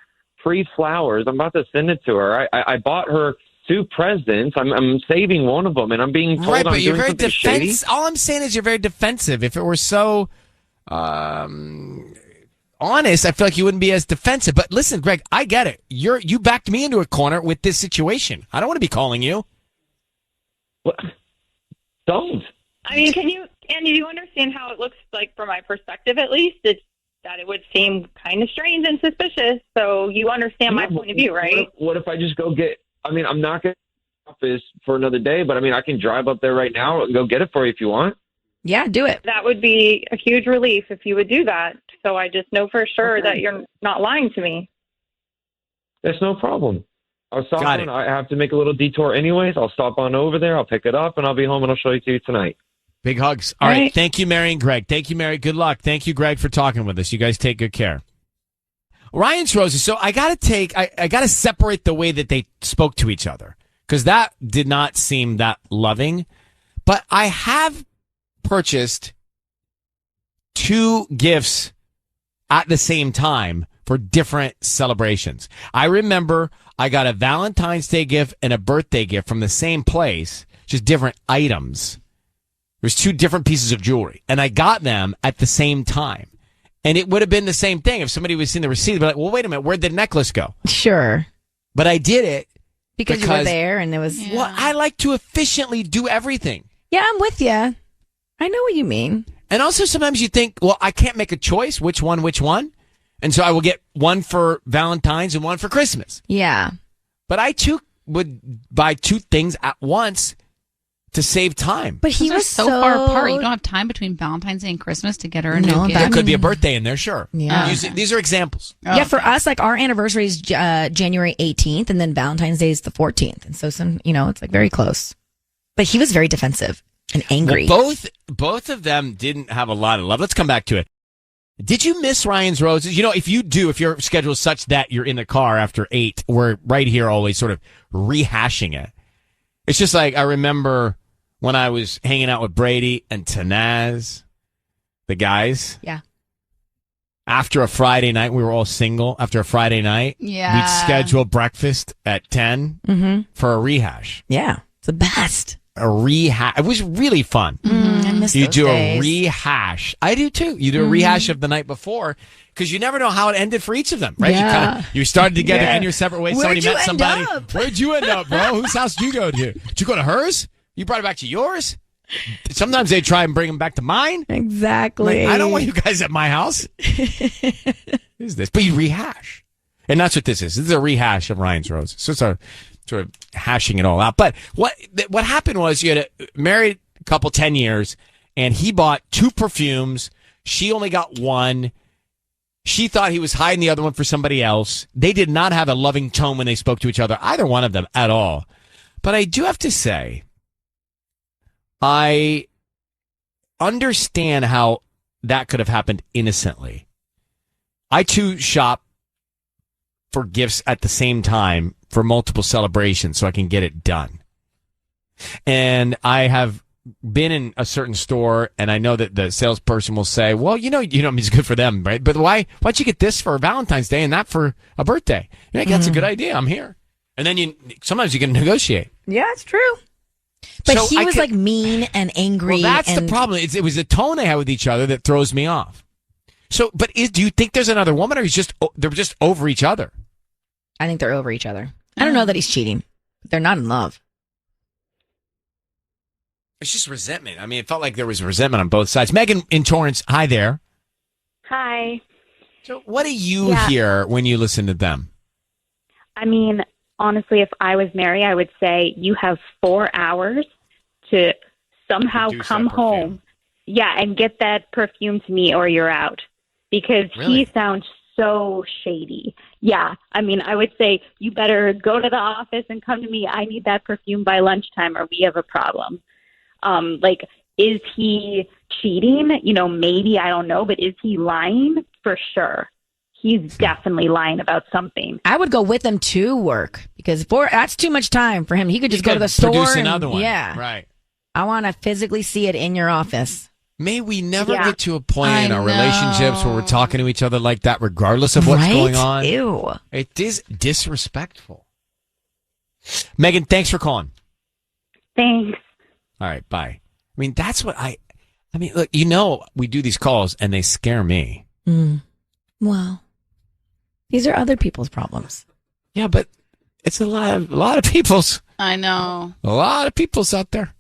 flowers. I'm about to send it to her. I bought her 2 presents. I'm saving one of them, and I'm being told I'm you're doing very something shady. All I'm saying is you're very defensive. If it were so honest, I feel like you wouldn't be as defensive. But listen, Greg, I get it. You backed me into a corner with this situation. I don't want to be calling you. What? Don't. I mean, do you understand how it looks like from my perspective, at least? It's that it would seem kind of strange and suspicious. So you understand my point of view, right? What if I just go get, I mean, I'm not going to office for another day, but I mean, I can drive up there right now and go get it for you if you want. Yeah, do it. That would be a huge relief if you would do that. So I just know for sure that you're not lying to me. That's no problem. I'll stop on. I have to make a little detour anyways. I'll stop on over there. I'll pick it up, and I'll be home, and I'll show it to you tonight. Big hugs. All right. Thank you, Mary and Greg. Thank you, Mary. Good luck. Thank you, Greg, for talking with us. You guys take good care. Ryan's roses. So I got to separate the way that they spoke to each other, because that did not seem that loving. But I have purchased 2 gifts at the same time for different celebrations. I remember I got a Valentine's Day gift and a birthday gift from the same place, just different items. There's 2 different pieces of jewelry, and I got them at the same time. And it would have been the same thing if somebody was seeing the receipt. They'd be like, well, wait a minute, where'd the necklace go? Sure. But I did it because you were there, and there was. Yeah. Well, I like to efficiently do everything. Yeah, I'm with you. I know what you mean. And also sometimes you think, well, I can't make a choice. Which one? And so I will get one for Valentine's and one for Christmas. Yeah. But I too would buy 2 things at once to save time. But he was so far apart. You don't have time between Valentine's Day and Christmas to get her a new gift. There could be a birthday in there, sure. Yeah. These are examples. Yeah, for us, like our anniversary is January 18th, and then Valentine's Day is the 14th. And so it's like very close. But he was very defensive and angry. Well, both of them didn't have a lot of love. Let's come back to it. Did you miss Ryan's roses? If your schedule is such that you're in the car after 8, we're right here always sort of rehashing it. It's just like, I remember when I was hanging out with Brady and Tanaz, the guys. Yeah. After a Friday night, we were all single. After a Friday night, Yeah. we'd schedule breakfast at 10 for a rehash. Yeah, it's the best. A rehash. It was really fun. I miss You those do days. a rehash. I do too. You do a rehash of the night before because you never know how it ended for each of them, right? Yeah. You started together Yeah. and your separate ways. Where'd Somebody you met end somebody. up? Where'd you end up, bro? Whose house did you go to? Did you go to hers? You brought it back to yours? Sometimes they try and bring them back to mine. Exactly. Like, I don't want you guys at my house. What is this? But you rehash. And that's what this is. This is a rehash of Ryan's Roses. So it's a sort of hashing it all out. But what happened was you had a married couple 10 years, and he bought 2 perfumes. She only got 1. She thought he was hiding the other one for somebody else. They did not have a loving tone when they spoke to each other, either one of them at all. But I do have to say, I understand how that could have happened innocently. I too shop for gifts at the same time for multiple celebrations so I can get it done. And I have been in a certain store and I know that the salesperson will say, well, you know, it's good for them, right? But why'd you get this for Valentine's Day and that for a birthday? You're like, that's a good idea. I'm here. And then sometimes you can negotiate. Yeah, it's true. But So he was like mean and angry. Well, that's the and problem. It was the tone they had with each other that throws me off. So, but do you think there's another woman, or they're just over each other? I think they're over each other. I don't know that he's cheating. But they're not in love. It's just resentment. I mean, it felt like there was resentment on both sides. Megan in Torrance, hi there. Hi. So, what do you hear when you listen to them? I mean, honestly, if I was Mary, I would say you have 4 hours to somehow Produce come that perfume. home. Yeah, and get that perfume to me or you're out. Because Really? he sounds so shady. Yeah, I mean, I would say you better go to the office and come to me. I need that perfume by lunchtime or we have a problem. Like, is he cheating? You know, maybe, I don't know, but is he lying? For sure. He's definitely lying about something. I would go with him to work because that's too much time for him. He could just go to the store. Produce and, another one. Yeah. Right. I want to physically see it in your office. May we never Yeah. get to a point in I our relationships where we're talking to each other like that, regardless of what's Right? going on. Ew. It is disrespectful. Megan, thanks for calling. Thanks. All right, bye. I mean, that's what I mean, look, we do these calls and they scare me. Well, these are other people's problems. Yeah, but it's a lot of people's. I know. A lot of people's out there.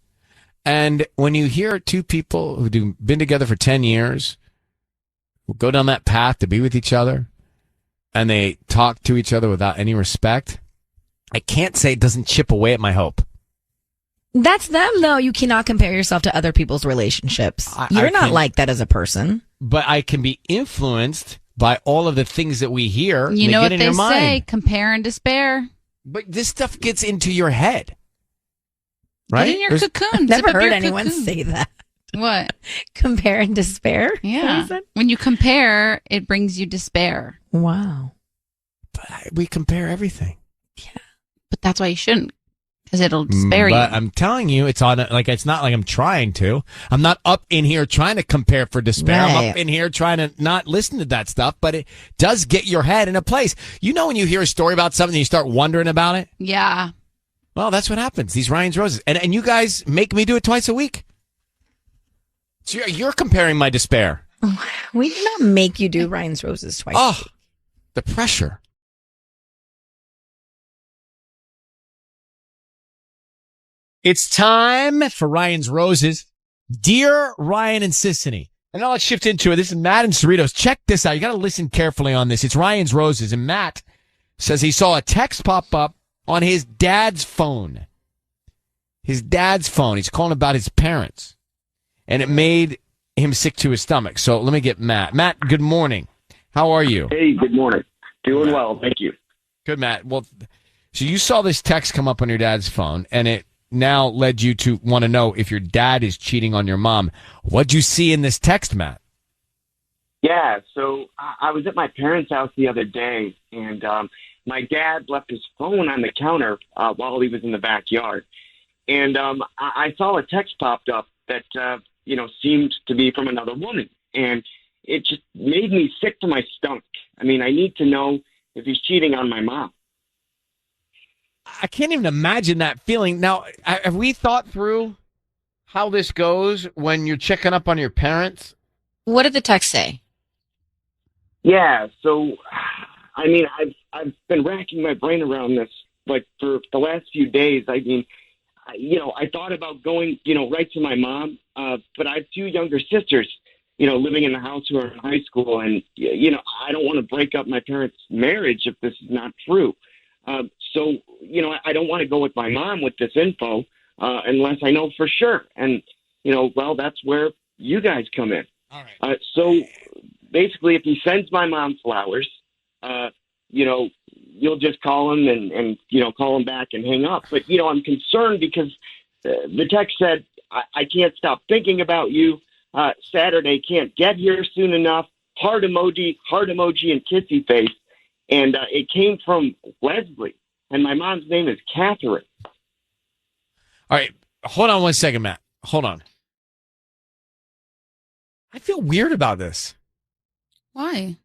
And when you hear 2 people who've been together for 10 years, who go down that path to be with each other, and they talk to each other without any respect, I can't say it doesn't chip away at my hope. That's them, though. You cannot compare yourself to other people's relationships. You're I not can- like that as a person. But I can be influenced by all of the things that we hear. You and know they what get in they your mind. say, compare and despair. But this stuff gets into your head. Right? Get in your There's- cocoon. Never Zip up heard your anyone cocoon. say that. What? Compare and despair? Yeah. When you compare, it brings you despair. Wow. We compare everything. But that's why you shouldn't, because it'll despair you. But I'm telling you, it's not like I'm trying to. I'm not up in here trying to compare for despair. I'm Right. up in here trying to not listen to that stuff, but it does get your head in a place. You know when you hear a story about something, you start wondering about it? Yeah. Well, that's what happens. These Ryan's Roses. And you guys make me do it twice a week. So you're comparing my despair. We did not make you do Ryan's Roses twice. Oh, the pressure. It's time for Ryan's Roses. Dear Ryan and Sissany. And now let's shift into it. This is Matt and Cerritos. Check this out. You got to listen carefully on this. It's Ryan's Roses. And Matt says he saw a text pop up on his dad's phone. His dad's phone. He's calling about his parents. And it made him sick to his stomach. So let me get Matt. Matt, good morning. How are you? Hey, good morning. Doing well. Thank you. Good, Matt. Well, so you saw this text come up on your dad's phone, and it now led you to want to know if your dad is cheating on your mom. What'd you see in this text, Matt? Yeah, so I was at my parents' house the other day, and my dad left his phone on the counter while he was in the backyard. and I saw a text popped up that seemed to be from another woman, and it just made me sick to my stomach. I mean, I need to know if he's cheating on my mom. I can't even imagine that feeling. Now, have we thought through how this goes when you're checking up on your parents? What did the text say? Yeah, so, I mean, I've been racking my brain around this, like, for the last few days. I mean, I thought about going, right to my mom, but I have two younger sisters, living in the house who are in high school, and, I don't want to break up my parents' marriage if this is not true. So, I don't want to go with my mom with this info unless I know for sure. And, well, that's where you guys come in. All right. So basically, if he sends my mom flowers, you'll just call him and call him back and hang up. But, I'm concerned because the text said, I can't stop thinking about you. Saturday can't get here soon enough. Heart emoji, and kissy face. And it came from Leslie. And my mom's name is Catherine. All right. Hold on one second, Matt. Hold on. I feel weird about this. Why?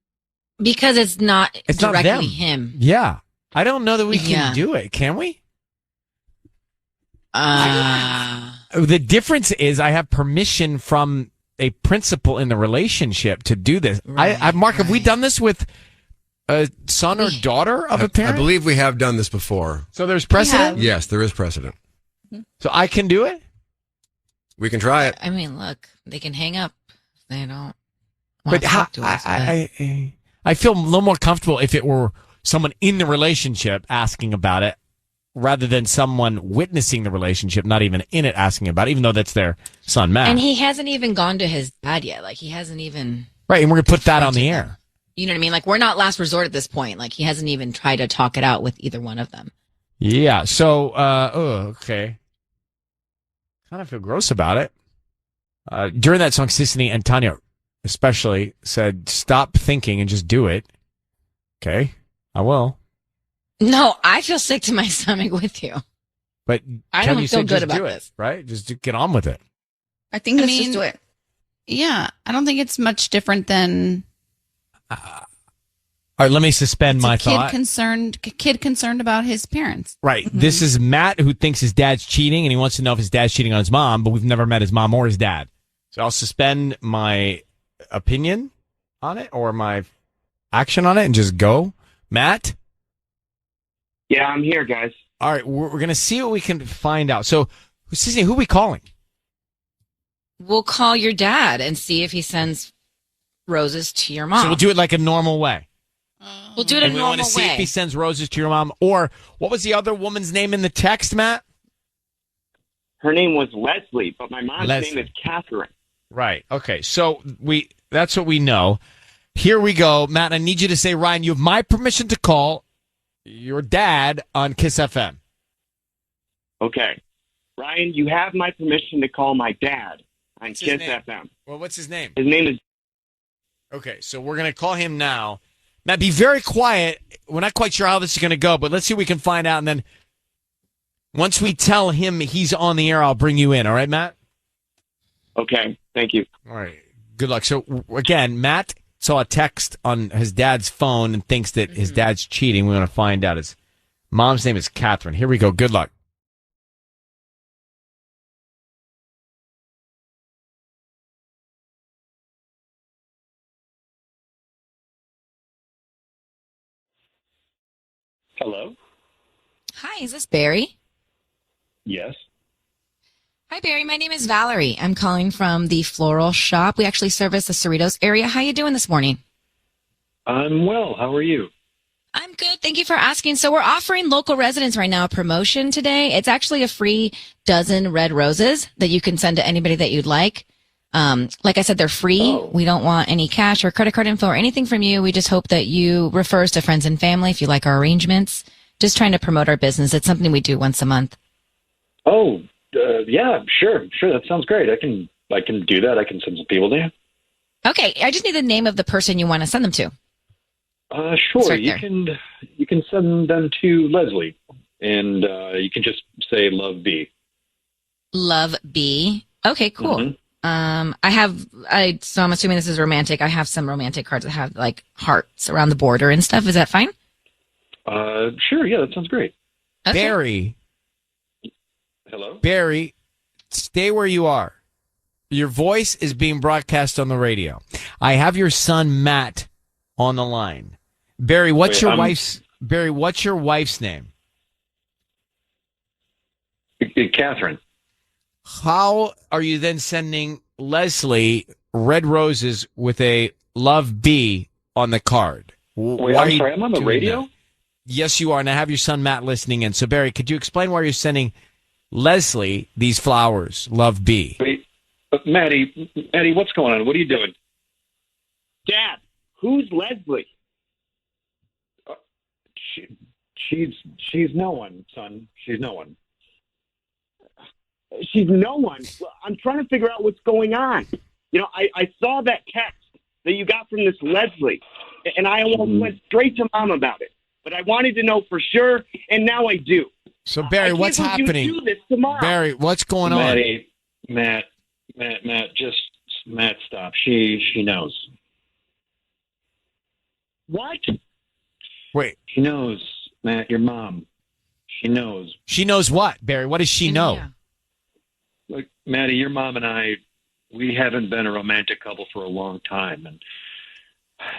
Because it's not It's not directly them. him. Yeah. I don't know that we can Yeah. do it. Can we? The difference is I have permission from a principal in the relationship to do this. Mark, have we done this with a son or daughter of a I parent? believe we have done this before. So there's precedent? Yes, there is precedent. So I can do it? We can try it. I mean, look, they can hang up. They don't want But to talk to us. I feel a little more comfortable if it were someone in the relationship asking about it rather than someone witnessing the relationship, not even in it, asking about it, even though that's their son, Matt. And he hasn't even gone to his dad yet. Like, he hasn't even... Right, and we're going to put that on the air. You know what I mean? Like, we're not last resort at this point. Like, he hasn't even tried to talk it out with either one of them. Yeah, so, okay. Kind of feel gross about it. During that song, Sissany and Tanya especially said, stop thinking and just do it. Okay, I will. No, I feel sick to my stomach with you. But I Tanya don't said feel good just about do it, this. right? Just get on with it. I think let's just do it. Yeah, I don't think it's much different than All right, let me suspend my kid thought. concerned about his parents. Right. This is Matt who thinks his dad's cheating and he wants to know if his dad's cheating on his mom, but we've never met his mom or his dad. So I'll suspend my opinion on it or my action on it and just go. Matt? Yeah, I'm here, guys. All right, we're going to see what we can find out. So, Sissy, who are we calling? We'll call your dad and see if he sends roses to your mom. So we'll do it like a normal way. We'll do it a And we want normal to see if way. he sends roses to your mom. Or what was the other woman's name in the text, Matt? Her name was Leslie, but my mom's Leslie. name is Catherine. Right. Okay. So that's what we know. Here we go. Matt, I need you to say, Ryan, you have my permission to call your dad on KIIS-FM. Okay. Ryan, you have my permission to call my dad on What's his name? KIIS-FM. Well, what's his name? His name is... Okay, so we're going to call him now. Matt, be very quiet. We're not quite sure how this is going to go, but let's see what we can find out. And then once we tell him he's on the air, I'll bring you in. All right, Matt? Okay. Thank you. All right. Good luck. So, again, Matt saw a text on his dad's phone and thinks that his dad's cheating. We want to find out. His mom's name is Catherine. Here we go. Good luck. Hello? Hi, is this Barry? Yes. Hi, Barry. My name is Valerie. I'm calling from the floral shop. We actually service the Cerritos area. How you doing this morning? I'm well. How are you? I'm good. Thank you for asking. So we're offering local residents right now a promotion today. It's actually a free dozen red roses that you can send to anybody that you'd like. Like I said, they're free. We don't want any cash or credit card info or anything from you. We just hope that you refer us to friends and family if you like our arrangements. Just trying to promote our business. It's something we do once a month. Oh, yeah, sure. That sounds great. I can do that. I can send some people to you. Okay. I just need the name of the person you want to send them to. Sure. right You there. can send them to Leslie, and you can just say "Love B." Love B. Okay, cool. Mm-hmm. So I'm assuming this is romantic. I have some romantic cards that have like hearts around the border and stuff. Is that fine? Sure. Yeah, that sounds great. Okay. Barry. Hello? Barry, stay where you are. Your voice is being broadcast on the radio. I have your son, Matt, on the line. Barry, what's your wife's name? Catherine. How are you then sending Leslie red roses with a love B on the card? Wait, I'm sorry, I'm on the radio? That? Yes, you are. And I have your son, Matt, listening in. So, Barry, could you explain why you're sending Leslie these flowers, love B? Wait, Maddie, what's going on? What are you doing? Dad, who's Leslie? She's no one, son. She's no one. She's no one. I'm trying to figure out what's going on. You know, I saw that text that you got from this Leslie, and I almost went straight to Mom about it. But I wanted to know for sure, and now I do. So, Barry, what's happening? You do this tomorrow. Barry, what's going on? Matt, stop. She knows. What? Wait. She knows, Matt, your mom. She knows. She knows what, Barry? What does she know? Yeah. Look, Maddie, your mom and I, we haven't been a romantic couple for a long time. And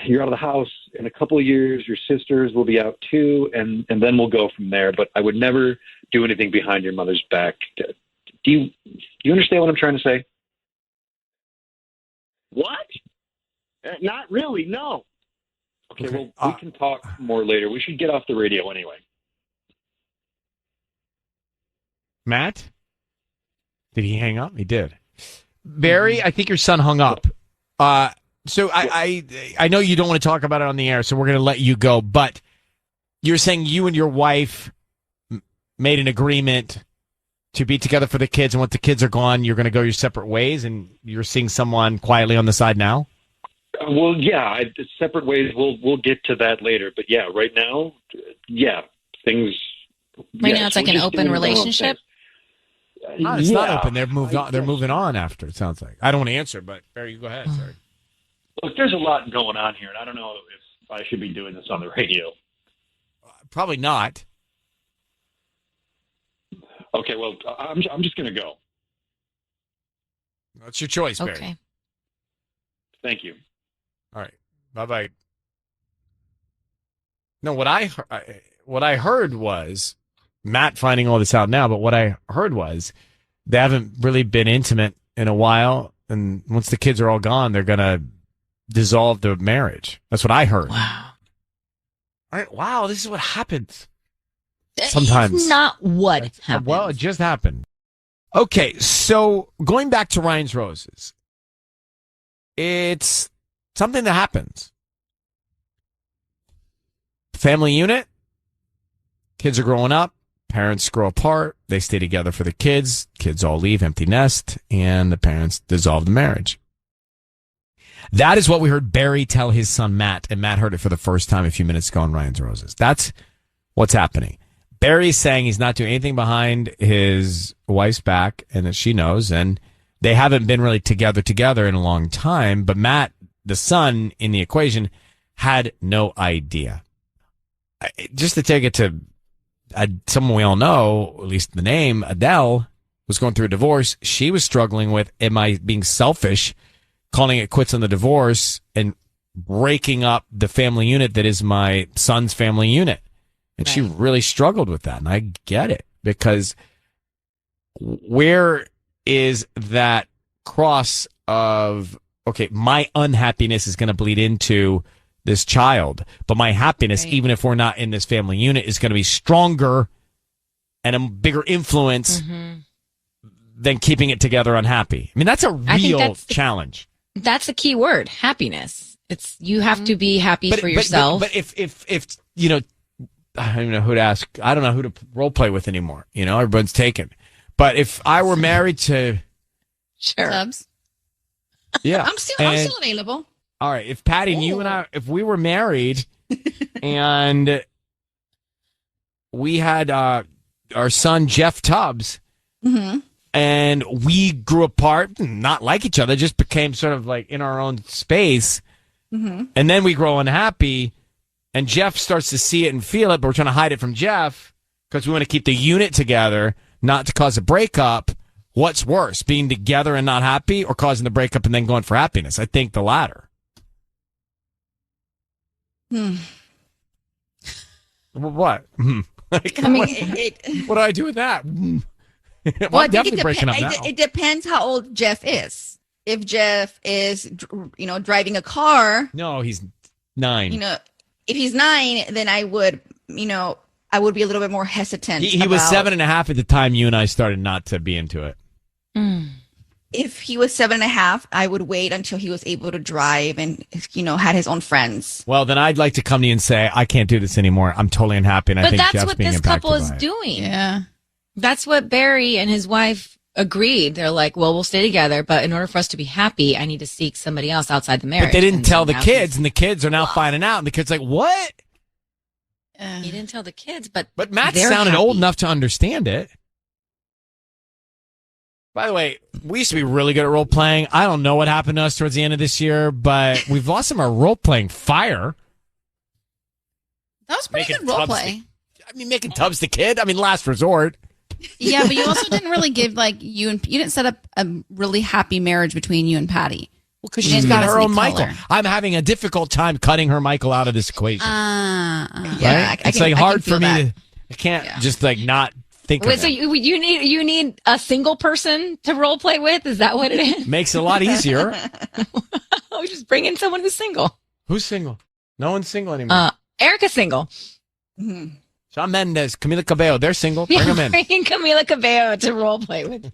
you're out of the house in a couple of years. Your sisters will be out too. And then we'll go from there. But I would never do anything behind your mother's back. Do you understand what I'm trying to say? What? Not really, no. Okay, well, we can talk more later. We should get off the radio anyway. Matt? Did he hang up? He did. Barry, I think your son hung up. So I know you don't want to talk about it on the air, so we're going to let you go. But you're saying you and your wife made an agreement to be together for the kids, and once the kids are gone, you're going to go your separate ways, and you're seeing someone quietly on the side now? Well, yeah, separate ways. We'll get to that later. But yeah, right now, things. Right now, it's like an open relationship. No, it's not open. They've moved on. They're moving on after. It sounds like. I don't want to answer, but Barry, you go ahead. Sorry. Look, there's a lot going on here, and I don't know if I should be doing this on the radio. Probably not. Okay, well, I'm just going to go. That's your choice, Barry. Okay. Thank you. All right. Bye-bye. No, what I heard was Matt finding all this out now, but what I heard was they haven't really been intimate in a while, and once the kids are all gone, they're going to dissolve the marriage. That's what I heard. Wow. All right, wow, this is what happens. Sometimes. It's not what happened. Well, it just happened. Okay, so going back to Ryan's Roses, it's something that happens. Family unit, kids are growing up, parents grow apart, they stay together for the kids all leave, empty nest, and the parents dissolve the marriage. That is what we heard Barry tell his son Matt, and Matt heard it for the first time a few minutes ago on Ryan's Roses. That's what's happening. Barry's saying he's not doing anything behind his wife's back and that she knows, and they haven't been really together in a long time, but Matt, the son in the equation, had no idea. Just to take it to someone we all know, at least the name, Adele, was going through a divorce. She was struggling with, am I being selfish, calling it quits on the divorce and breaking up the family unit that is my son's family unit. And she really struggled with that. And I get it, because where is that cross of, okay, my unhappiness is going to bleed into this child, but my happiness, even if we're not in this family unit, is going to be stronger and a bigger influence than keeping it together unhappy. I mean, that's a real challenge. That's the key word, happiness. It's, you have to be happy for yourself. But if you know, I don't even know who to ask. I don't know who to role play with anymore. You know, everyone's taken. But if I were married to, Subs. Yeah, I'm still available. All right, if Patty, you and I, if we were married and we had our son Jeff Tubbs, and we grew apart, not like each other, just became sort of like in our own space. Mm-hmm. And then we grow unhappy, and Jeff starts to see it and feel it, but we're trying to hide it from Jeff because we want to keep the unit together, not to cause a breakup. What's worse, being together and not happy, or causing the breakup and then going for happiness? I think the latter. What? Like, I mean, what do I do with that? well, Well, I I'm think definitely breaking up now. it depends how old Jeff is. If Jeff is, driving a car, No, he's 9. if he's 9, then I would, I would be a little bit more hesitant. He was about- 7.5 at the time you and I started not to be into it. If he was 7.5, I would wait until he was able to drive and, had his own friends. Well, then I'd like to come to you and say, I can't do this anymore. I'm totally unhappy, and I But think that's Jeff's what being this impacted couple is by it. doing. Yeah. That's what Barry and his wife agreed. They're like, well, we'll stay together, but in order for us to be happy, I need to seek somebody else outside the marriage. But they didn't And tell so the now kids, and the kids are now finding out, and the kids are like, what? He didn't tell the kids, but Matt they're sounded happy. old enough to understand it. By the way, we used to be really good at role playing. I don't know what happened to us towards the end of this year, but we've lost some of our role playing fire. That was pretty Making good role Tubbs play. Making Tubbs the kid. I mean, last resort. Yeah, but you also didn't really give you didn't set up a really happy marriage between you and Patty. Well, because You she's didn't got give us her any own Michael. color. I'm having a difficult time cutting her Michael out of this equation. Yeah, right? It's like hard for me to. I can't just like not think Wait, of so it. you need a single person to role play with? Is that what it is? Makes it a lot easier. We just bring in someone who's single. Who's single? No one's single anymore. Erica's single. Shawn Mendes, Camila Cabello, they're single. Bring them in. Bringing Camila Cabello to role play with.